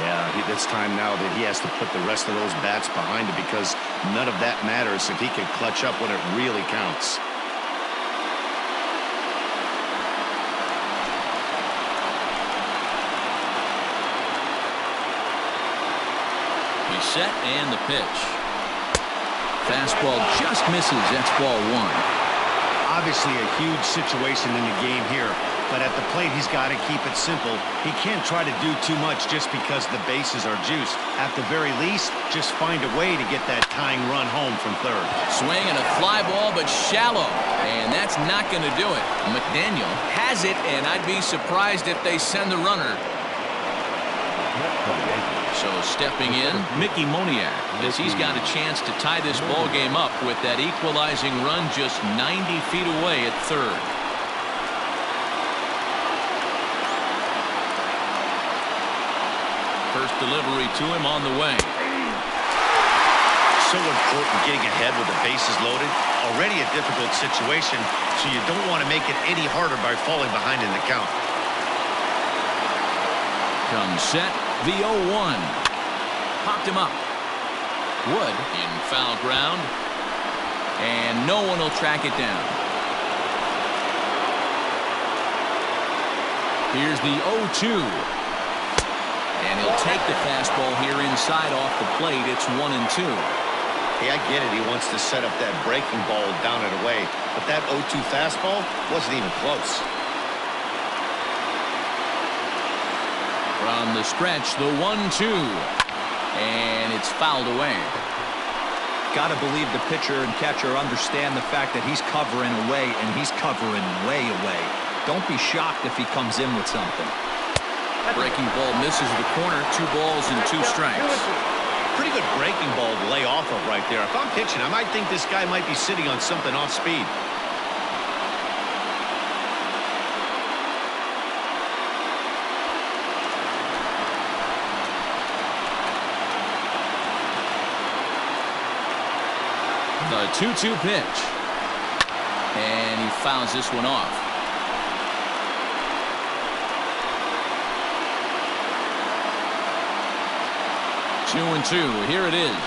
Yeah, it's time now that he has to put the rest of those bats behind him, because none of that matters if he can clutch up when it really counts. He's set and the pitch. Fastball just misses. That's ball 1. Obviously a huge situation in the game here, but at the plate he's got to keep it simple. He can't try to do too much just because the bases are juiced. At the very least, just find a way to get that tying run home from third. Swing and a fly ball, but shallow, and that's not going to do it. McDaniel has it, and I'd be surprised if they send the runner. So stepping in, Mickey Moniak, as he's got a chance to tie this ball game up with that equalizing run just 90 feet away at third. First delivery to him on the way. So important getting ahead with the bases loaded. Already a difficult situation, so you don't want to make it any harder by falling behind in the count. Comes set, the 0-1. Popped him up. Wood in foul ground. And no one will track it down. Here's the 0-2. And he'll take the fastball here inside off the plate. It's 1-2. Hey, I get it. He wants to set up that breaking ball down and away. But that 0-2 fastball wasn't even close. From the stretch, the 1-2. And it's fouled away. Got to believe the pitcher and catcher understand the fact that he's covering away, and he's covering way away. Don't be shocked if he comes in with something. Breaking ball misses the corner. 2 balls and 2 strikes. Pretty good breaking ball to lay off of right there. If I'm pitching, I might think this guy might be sitting on something off speed. The 2-2 pitch. And he fouls this one off. Two and two. Here it is.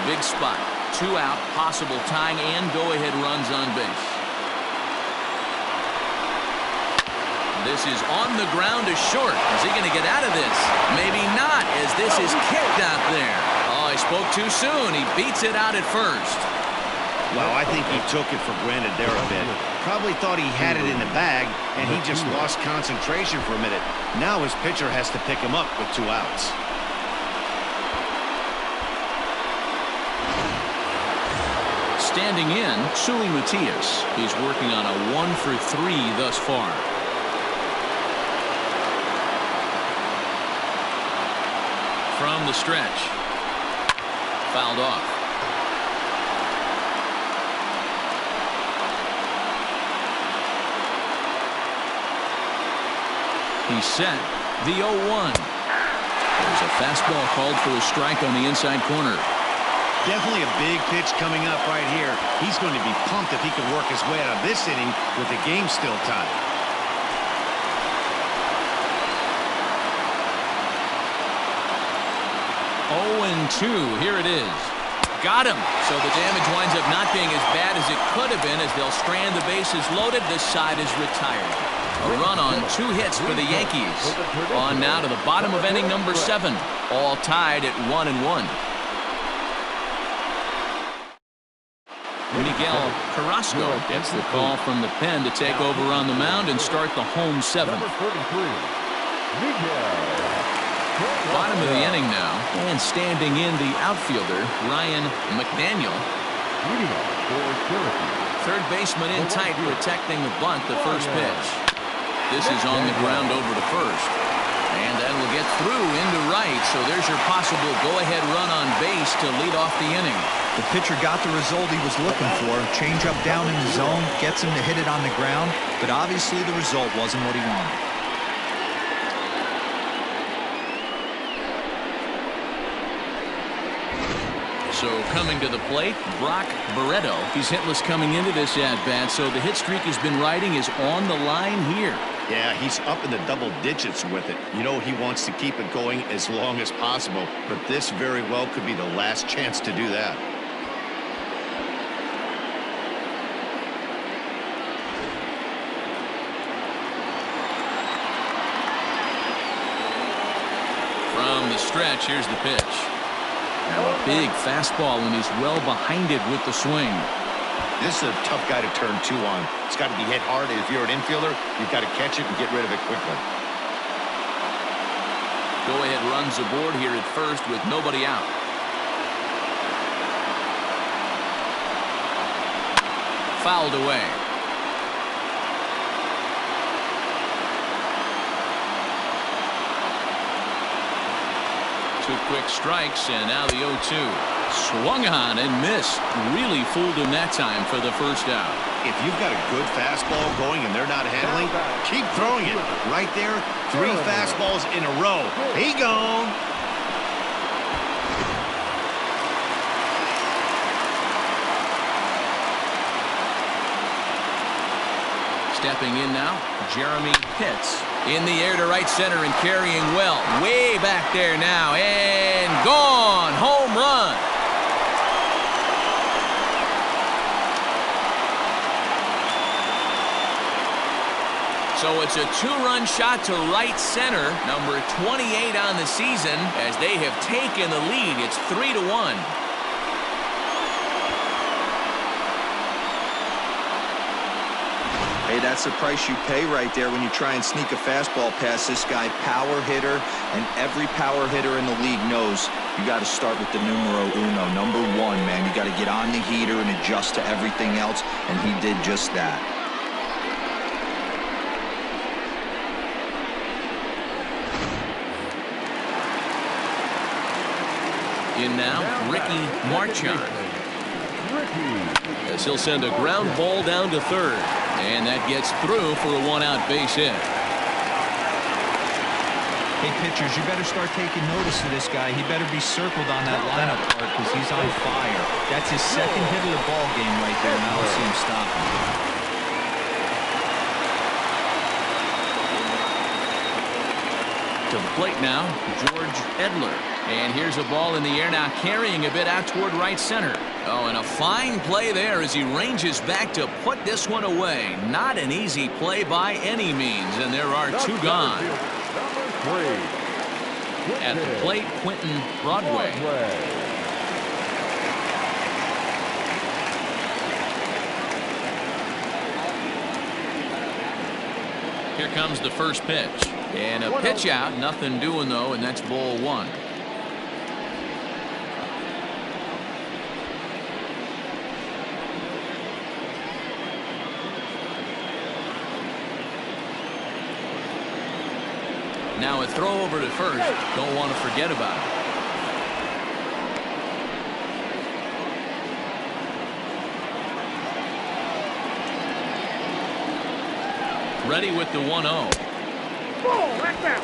Big spot. 2 out. Possible tying and go-ahead runs on base. This is on the ground to short. Is he going to get out of this? Maybe not, as this is kicked out there. Oh, he spoke too soon. He beats it out at first. Well, I think he took it for granted there a bit. Probably thought he had it in the bag, and he just lost concentration for a minute. Now his pitcher has to pick him up with 2 outs. Standing in, Sully Matias. He's working on a 1-for-3 thus far. From the stretch. Fouled off. He's set. The 0-1. There's a fastball called for a strike on the inside corner. Definitely a big pitch coming up right here. He's going to be pumped if he can work his way out of this inning with the game still tied. Oh, and 2. Here it is. Got him. So the damage winds up not being as bad as it could have been as they'll strand the bases loaded. This side is retired. A run on 2 hits for the Yankees. On now to the bottom of inning number 7. All tied at 1-1. Miguel Carrasco gets the call from the pen to take over on the mound and start the home 7th. Bottom of the inning now, and standing in the outfielder, Ryan McDaniel. Third baseman in tight, protecting the bunt, the first pitch. This is on the ground over to first. And that'll get through into right, so there's your possible go-ahead run on base to lead off the inning. The pitcher got the result he was looking for. Change up down in the zone, gets him to hit it on the ground, but obviously the result wasn't what he wanted. So coming to the plate, Brock Barreto. He's hitless coming into this at-bat, so the hit streak has been riding is on the line here. Yeah, he's up in the double digits with it. You know he wants to keep it going as long as possible, but this very well could be the last chance to do that. From the stretch, here's the pitch. Now a big fastball, and he's well behind it with the swing. This is a tough guy to turn 2 on. It's got to be hit hard, and if you're an infielder, you've got to catch it and get rid of it quickly. Go-ahead runs aboard here at first with nobody out. Fouled away. 2 quick strikes, and now the 0-2. Swung on and missed. Really fooled him that time for the first out. If you've got a good fastball going and they're not handling, keep throwing it. Right there, 3 fastballs in a row. He gone. Stepping in now, Jeremy Pitts. In the air to right center and carrying well. Way back there now, and gone. Home run. So it's a 2-run shot to right center, number 28 on the season, as they have taken the lead. It's 3-1. Hey, that's the price you pay right there when you try and sneak a fastball past this guy. Power hitter, and every power hitter in the league knows you got to start with the numero uno, number 1, man. You got to get on the heater and adjust to everything else, and he did just that. In now, Ricky Marchand. As he'll send a ground ball down to third. And that gets through for a 1-out base hit. Hey, pitchers, you better start taking notice of this guy. He better be circled on that lineup card because he's on fire. That's his second hit of the ball game right there, and I don't see him stopping. To the plate now, George Edler. And here's a ball in the air now, carrying a bit out toward right center. Oh, and a fine play there as he ranges back to put this one away. Not an easy play by any means, and there are two gone. At the plate, Quentin Broadway. Here comes the first pitch. And a pitch out, nothing doing though, and that's ball one. Now a throw over to first. Don't want to forget about it. Ready with the 1-0.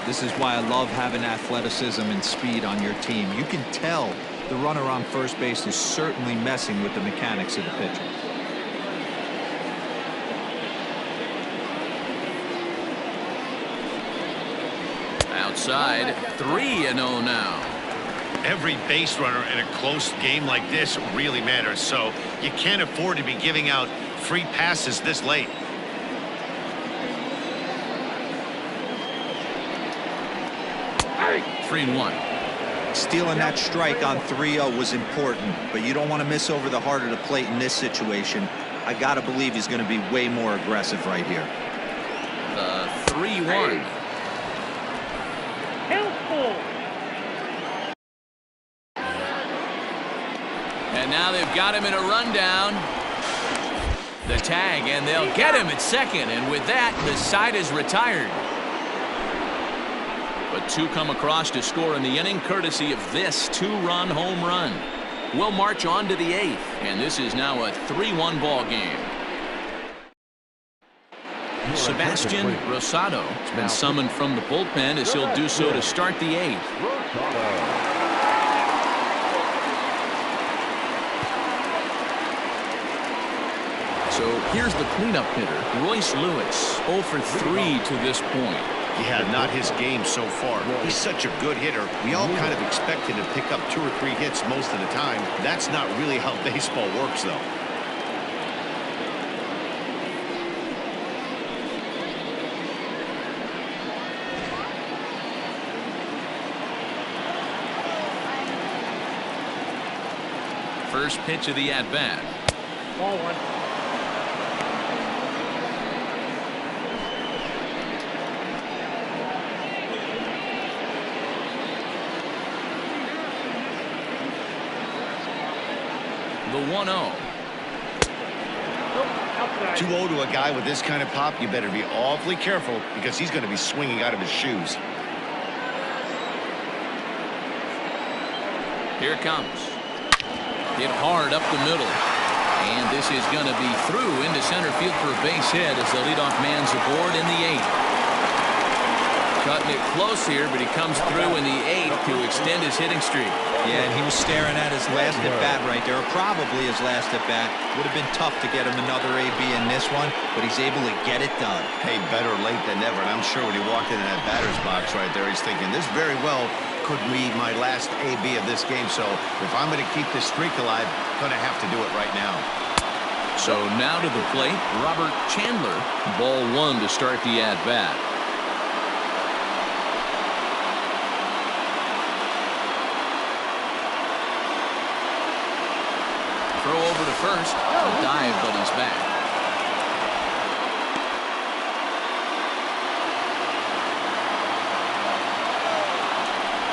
This is why I love having athleticism and speed on your team. You can tell the runner on first base is certainly messing with the mechanics of the pitcher. Outside, 3-0 now. Every base runner in a close game like this really matters, so you can't afford to be giving out free passes this late. Three and 1. Stealing that strike on 3-0 was important, but you don't want to miss over the heart of the plate in this situation. I got to believe he's going to be way more aggressive right here. The 3-1. And now they've got him in a rundown. The tag, and they'll get him at second, and with that, the side is retired. But two come across to score in the inning, courtesy of this two-run home run. We'll march on to the 8th, and this is now a 3-1 ball game. Sebastian Rosado has been summoned from the bullpen as he'll do so to start the 8th. So here's the cleanup hitter, Royce Lewis, 0 for 3 to this point. Yeah, not his game so far. He's such a good hitter. We all kind of expect him to pick up 2 or 3 hits most of the time. That's not really how baseball works, though. First pitch of the at-bat. Ball one. The 1-0. 2-0 to a guy with this kind of pop, you better be awfully careful because he's going to be swinging out of his shoes. Here it comes. Hit hard up the middle. And this is going to be through into center field for a base hit as the leadoff man's aboard in the 8th. Cutting it close here, but he comes through in the 8th to extend his hitting streak. Yeah, and he was staring at his last at-bat right there, or probably his last at-bat. Would have been tough to get him another AB in this one, but he's able to get it done. Hey, better late than never, and I'm sure when he walked into that batter's box right there, he's thinking, this very well could be my last AB of this game, so if I'm going to keep this streak alive, I'm going to have to do it right now. So now to the plate, Robert Chandler. Ball one to start the at-bat. Throw over to first. A dive, but he's back.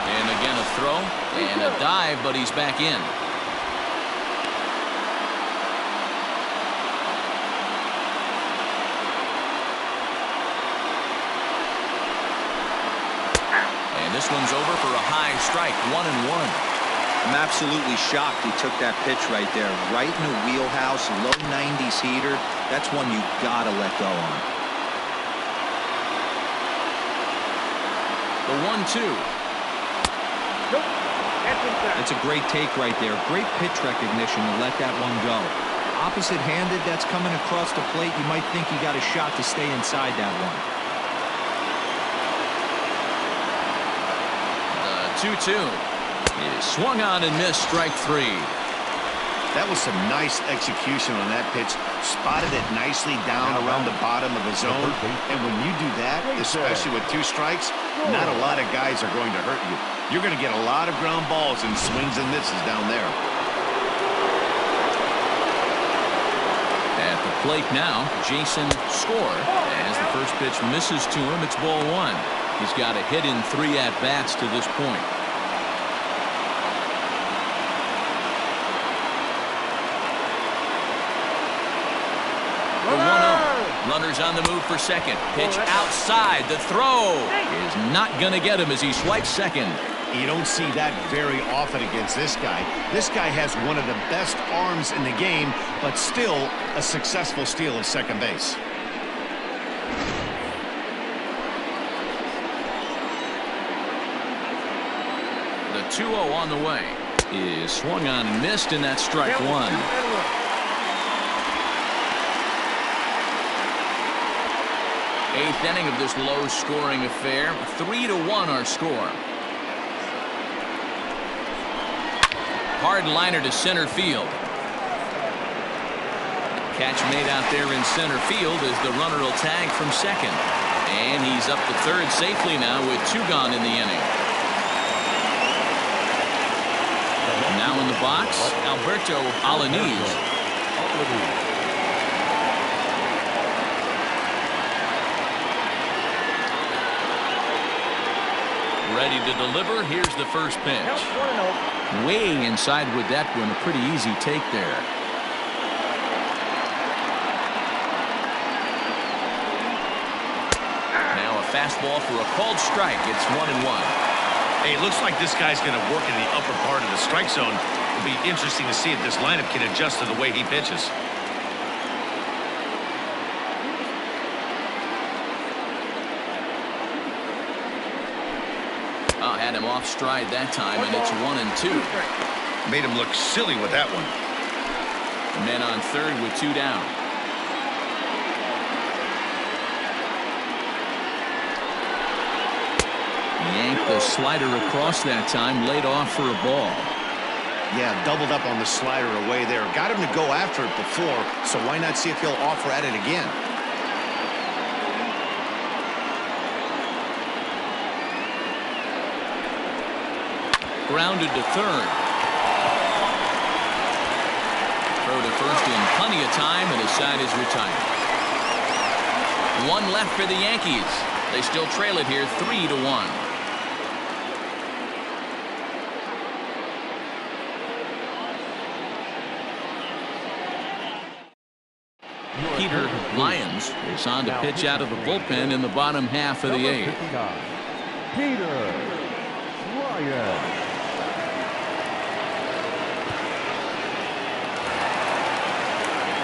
And again a throw. And a dive, but he's back in. And this one's over for a high strike. 1-1. I'm absolutely shocked he took that pitch right there. Right in the wheelhouse, low 90s heater. That's one you gotta let go on. The 1-2. Nope. That's inside. That's a great take right there. Great pitch recognition to let that one go. Opposite-handed, that's coming across the plate. You might think he got a shot to stay inside that one. The 2-2 is swung on and missed. Strike 3. That was some nice execution on that pitch. Spotted it nicely down around the bottom of the zone. And when you do that, especially with 2 strikes, not a lot of guys are going to hurt you. You're going to get a lot of ground balls and swings and misses down there. At the plate now, Jason Score. As the first pitch misses to him, it's ball 1. He's got a hit in 3 at-bats to this point. The 1-0. Runners on the move for second. Pitch outside. The throw is not going to get him as he swipes second. You don't see that very often against this guy. This guy has one of the best arms in the game, but still a successful steal of second base. The 2-0 on the way is swung on and missed, and that's strike 1. 8th inning of this low-scoring affair. 3-1 our score. Hard liner to center field. Catch made out there in center field as the runner will tag from second. And he's up to third safely now with 2 gone in the inning. Now in the box, Alberto Alaniz. Ready to deliver. Here's the first pitch. Way inside with that one. A pretty easy take there. Now a fastball for a called strike. It's 1-1. Hey, it looks like this guy's going to work in the upper part of the strike zone. It'll be interesting to see if this lineup can adjust to the way he pitches. Had him off stride that time, and it's 1-2. Made him look silly with that one. Men on third with 2 down. Yanked the slider across that time, laid off for a ball. Yeah, doubled up on the slider away there. Got him to go after it before, so why not see if he'll offer at it again? Grounded to third. Throw to first in plenty of time, and his side is retired. 1 left for the Yankees. They still trail it here 3-1. Peter Lyons is on to pitch out of the bullpen in the bottom half of the 8th. Peter Lyons.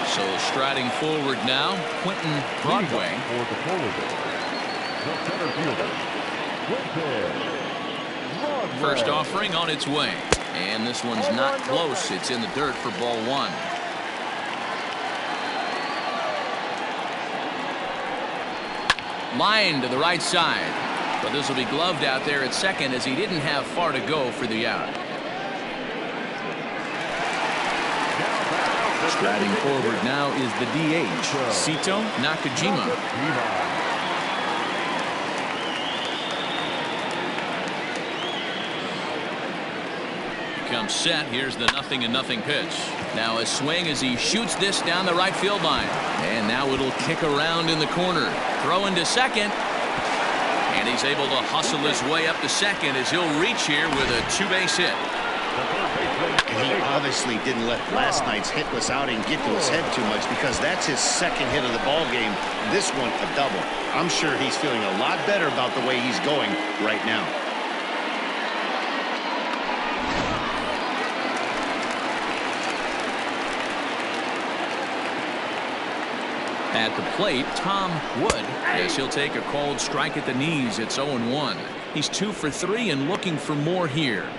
So striding forward now, Quentin Broadway. For the polar bear, the center fielder, Quentin Broadway. First offering on its way. And this one's not close. It's in the dirt for ball 1. Line to the right side. But this will be gloved out there at second as he didn't have far to go for the out. Striding forward now is the DH, Sito Nakajima. Comes set. Here's the 0-0 pitch. Now a swing as he shoots this down the right field line. And now it'll kick around in the corner. Throwing to second. And he's able to hustle his way up to second as he'll reach here with a 2-base hit. And he obviously didn't let last night's hitless outing get to his head too much, because that's his second hit of the ball game. This one a double. I'm sure he's feeling a lot better about the way he's going right now. At the plate, Tom Wood, as he'll take a called strike at the knees. It's 0-1. He's 2 for 3 and looking for more here.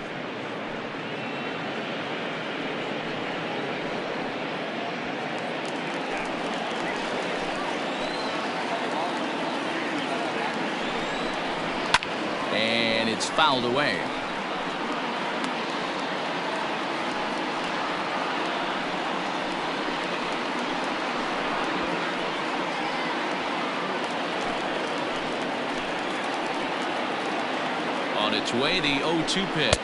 And it's fouled away. On its way, the 0-2 pitch.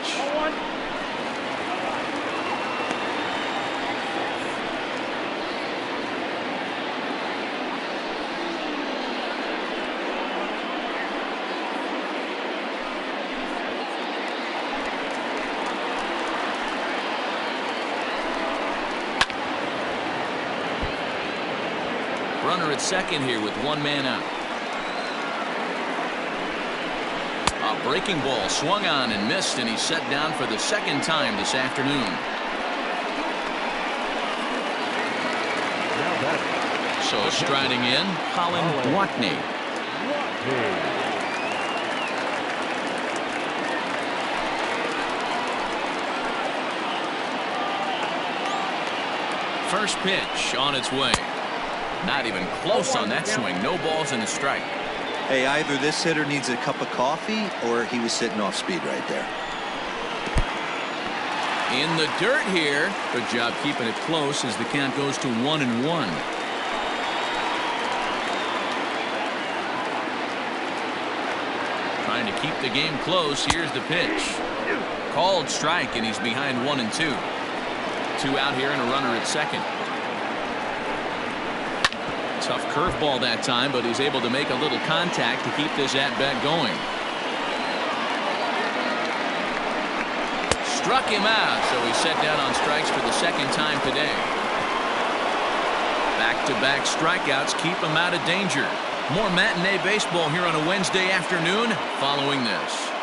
Runner at second here with 1 man out. A breaking ball swung on and missed, and he's set down for the 2nd time this afternoon. So striding in, Colin Watney. First pitch on its way. Not even close on that swing. No balls and a strike. Hey, either this hitter needs a cup of coffee or he was sitting off speed right there. In the dirt here. Good job keeping it close as the count goes to 1-1. Trying to keep the game close. Here's the pitch. Called strike, and he's behind 1-2. 2 out here and a runner at second. Tough curveball that time, but he's able to make a little contact to keep this at-bat going. Struck him out, so he's set down on strikes for the 2nd time today. Back-to-back strikeouts keep him out of danger. More matinee baseball here on a Wednesday afternoon following this.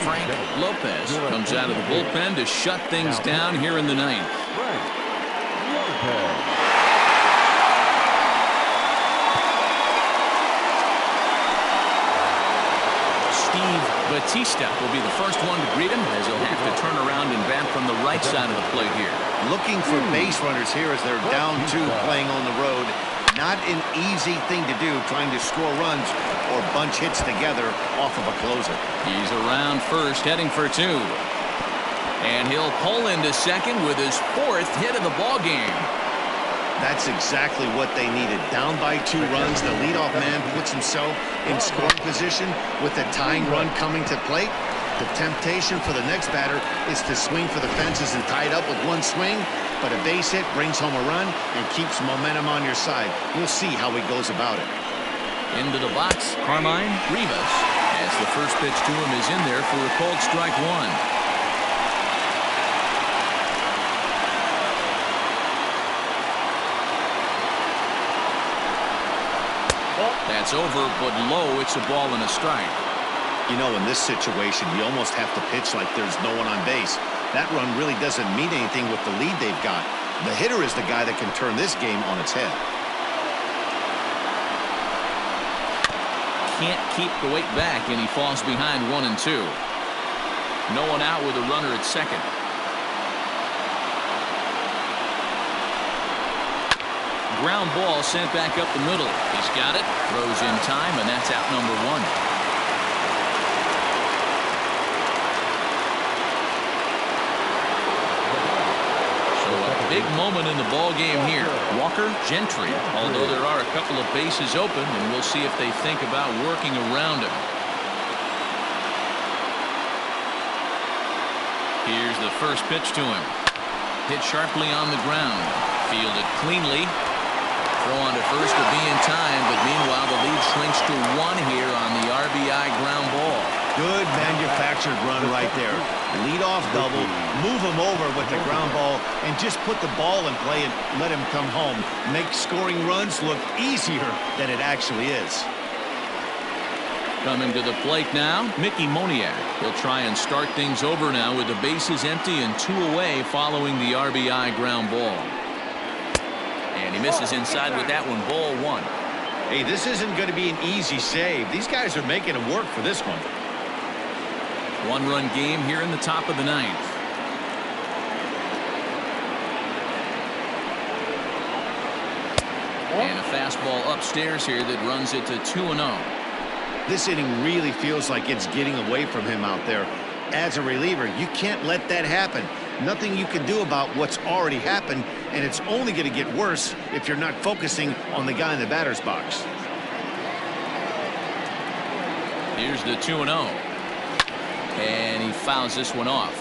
Frank Lopez comes out of the bullpen to shut things down here in the 9th. Steve Batista will be the first one to greet him, as he'll have to turn around and bat from the right side of the plate here. Looking for base runners here as they're down 2 playing on the road. Not an easy thing to do, trying to score runs or bunch hits together off of a closer. He's around first, heading for 2. And he'll pull into second with his 4th hit of the ball game. That's exactly what they needed. Down by 2 runs, the leadoff man puts himself in scoring position with the tying run coming to plate. The temptation for the next batter is to swing for the fences and tie it up with 1 swing, but a base hit brings home a run and keeps momentum on your side. We'll see how he goes about it. Into the box, Carmine Rivas, as the first pitch to him is in there for a called strike 1. That's over, but low. It's a ball and a strike. You know, in this situation, you almost have to pitch like there's no one on base. That run really doesn't mean anything with the lead they've got. The hitter is the guy that can turn this game on its head. Can't keep the weight back, and he falls behind 1-2. No one out with a runner at second. Ground ball sent back up the middle. He's got it, throws in time, and that's out number 1. Big moment in the ball game here. Walker Gentry, although there are a couple of bases open, and we'll see if they think about working around him. Here's the first pitch to him. Hit sharply on the ground. Fielded cleanly. Throw on to first to be in time, but meanwhile the lead shrinks to 1 here on the RBI ground ball. Good manufactured run right there. Lead off double, move him over with the ground ball, and just put the ball in play and let him come home. Make scoring runs look easier than it actually is. Coming to the plate now, Mickey Moniak. He'll try and start things over now with the bases empty and 2 away following the RBI ground ball. And he misses inside with that one, ball 1. Hey, this isn't going to be an easy save. These guys are making it work for this one. 1-run game here in the top of the 9th. And a fastball upstairs here that runs it to 2-0. This inning really feels like it's getting away from him out there. As a reliever, you can't let that happen. Nothing you can do about what's already happened, and it's only going to get worse if you're not focusing on the guy in the batter's box. Here's the 2-0. And he fouls this one off.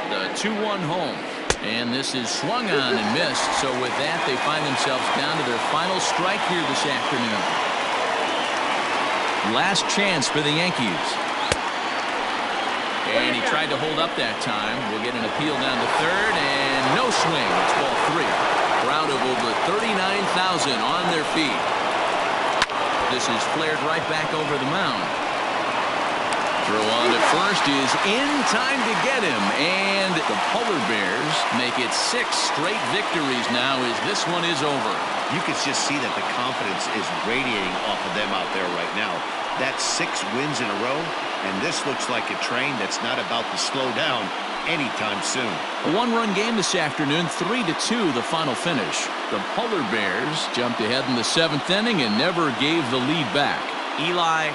The 2-1 home. And this is swung on and missed. So with that, they find themselves down to their final strike here this afternoon. Last chance for the Yankees. And he tried to hold up that time. We'll get an appeal down to third, and no swing. It's ball 3. Crowd of over 39,000 on their feet. This is flared right back over the mound. Throw on at first is in time to get him, and the Polar Bears make it 6 straight victories now as this one is over. You can just see that the confidence is radiating off of them out there right now. That's 6 wins in a row, and this looks like a train that's not about to slow down anytime soon. A 1-run game this afternoon, 3-2 the final finish. The Polar Bears jumped ahead in the 7th inning and never gave the lead back. Eli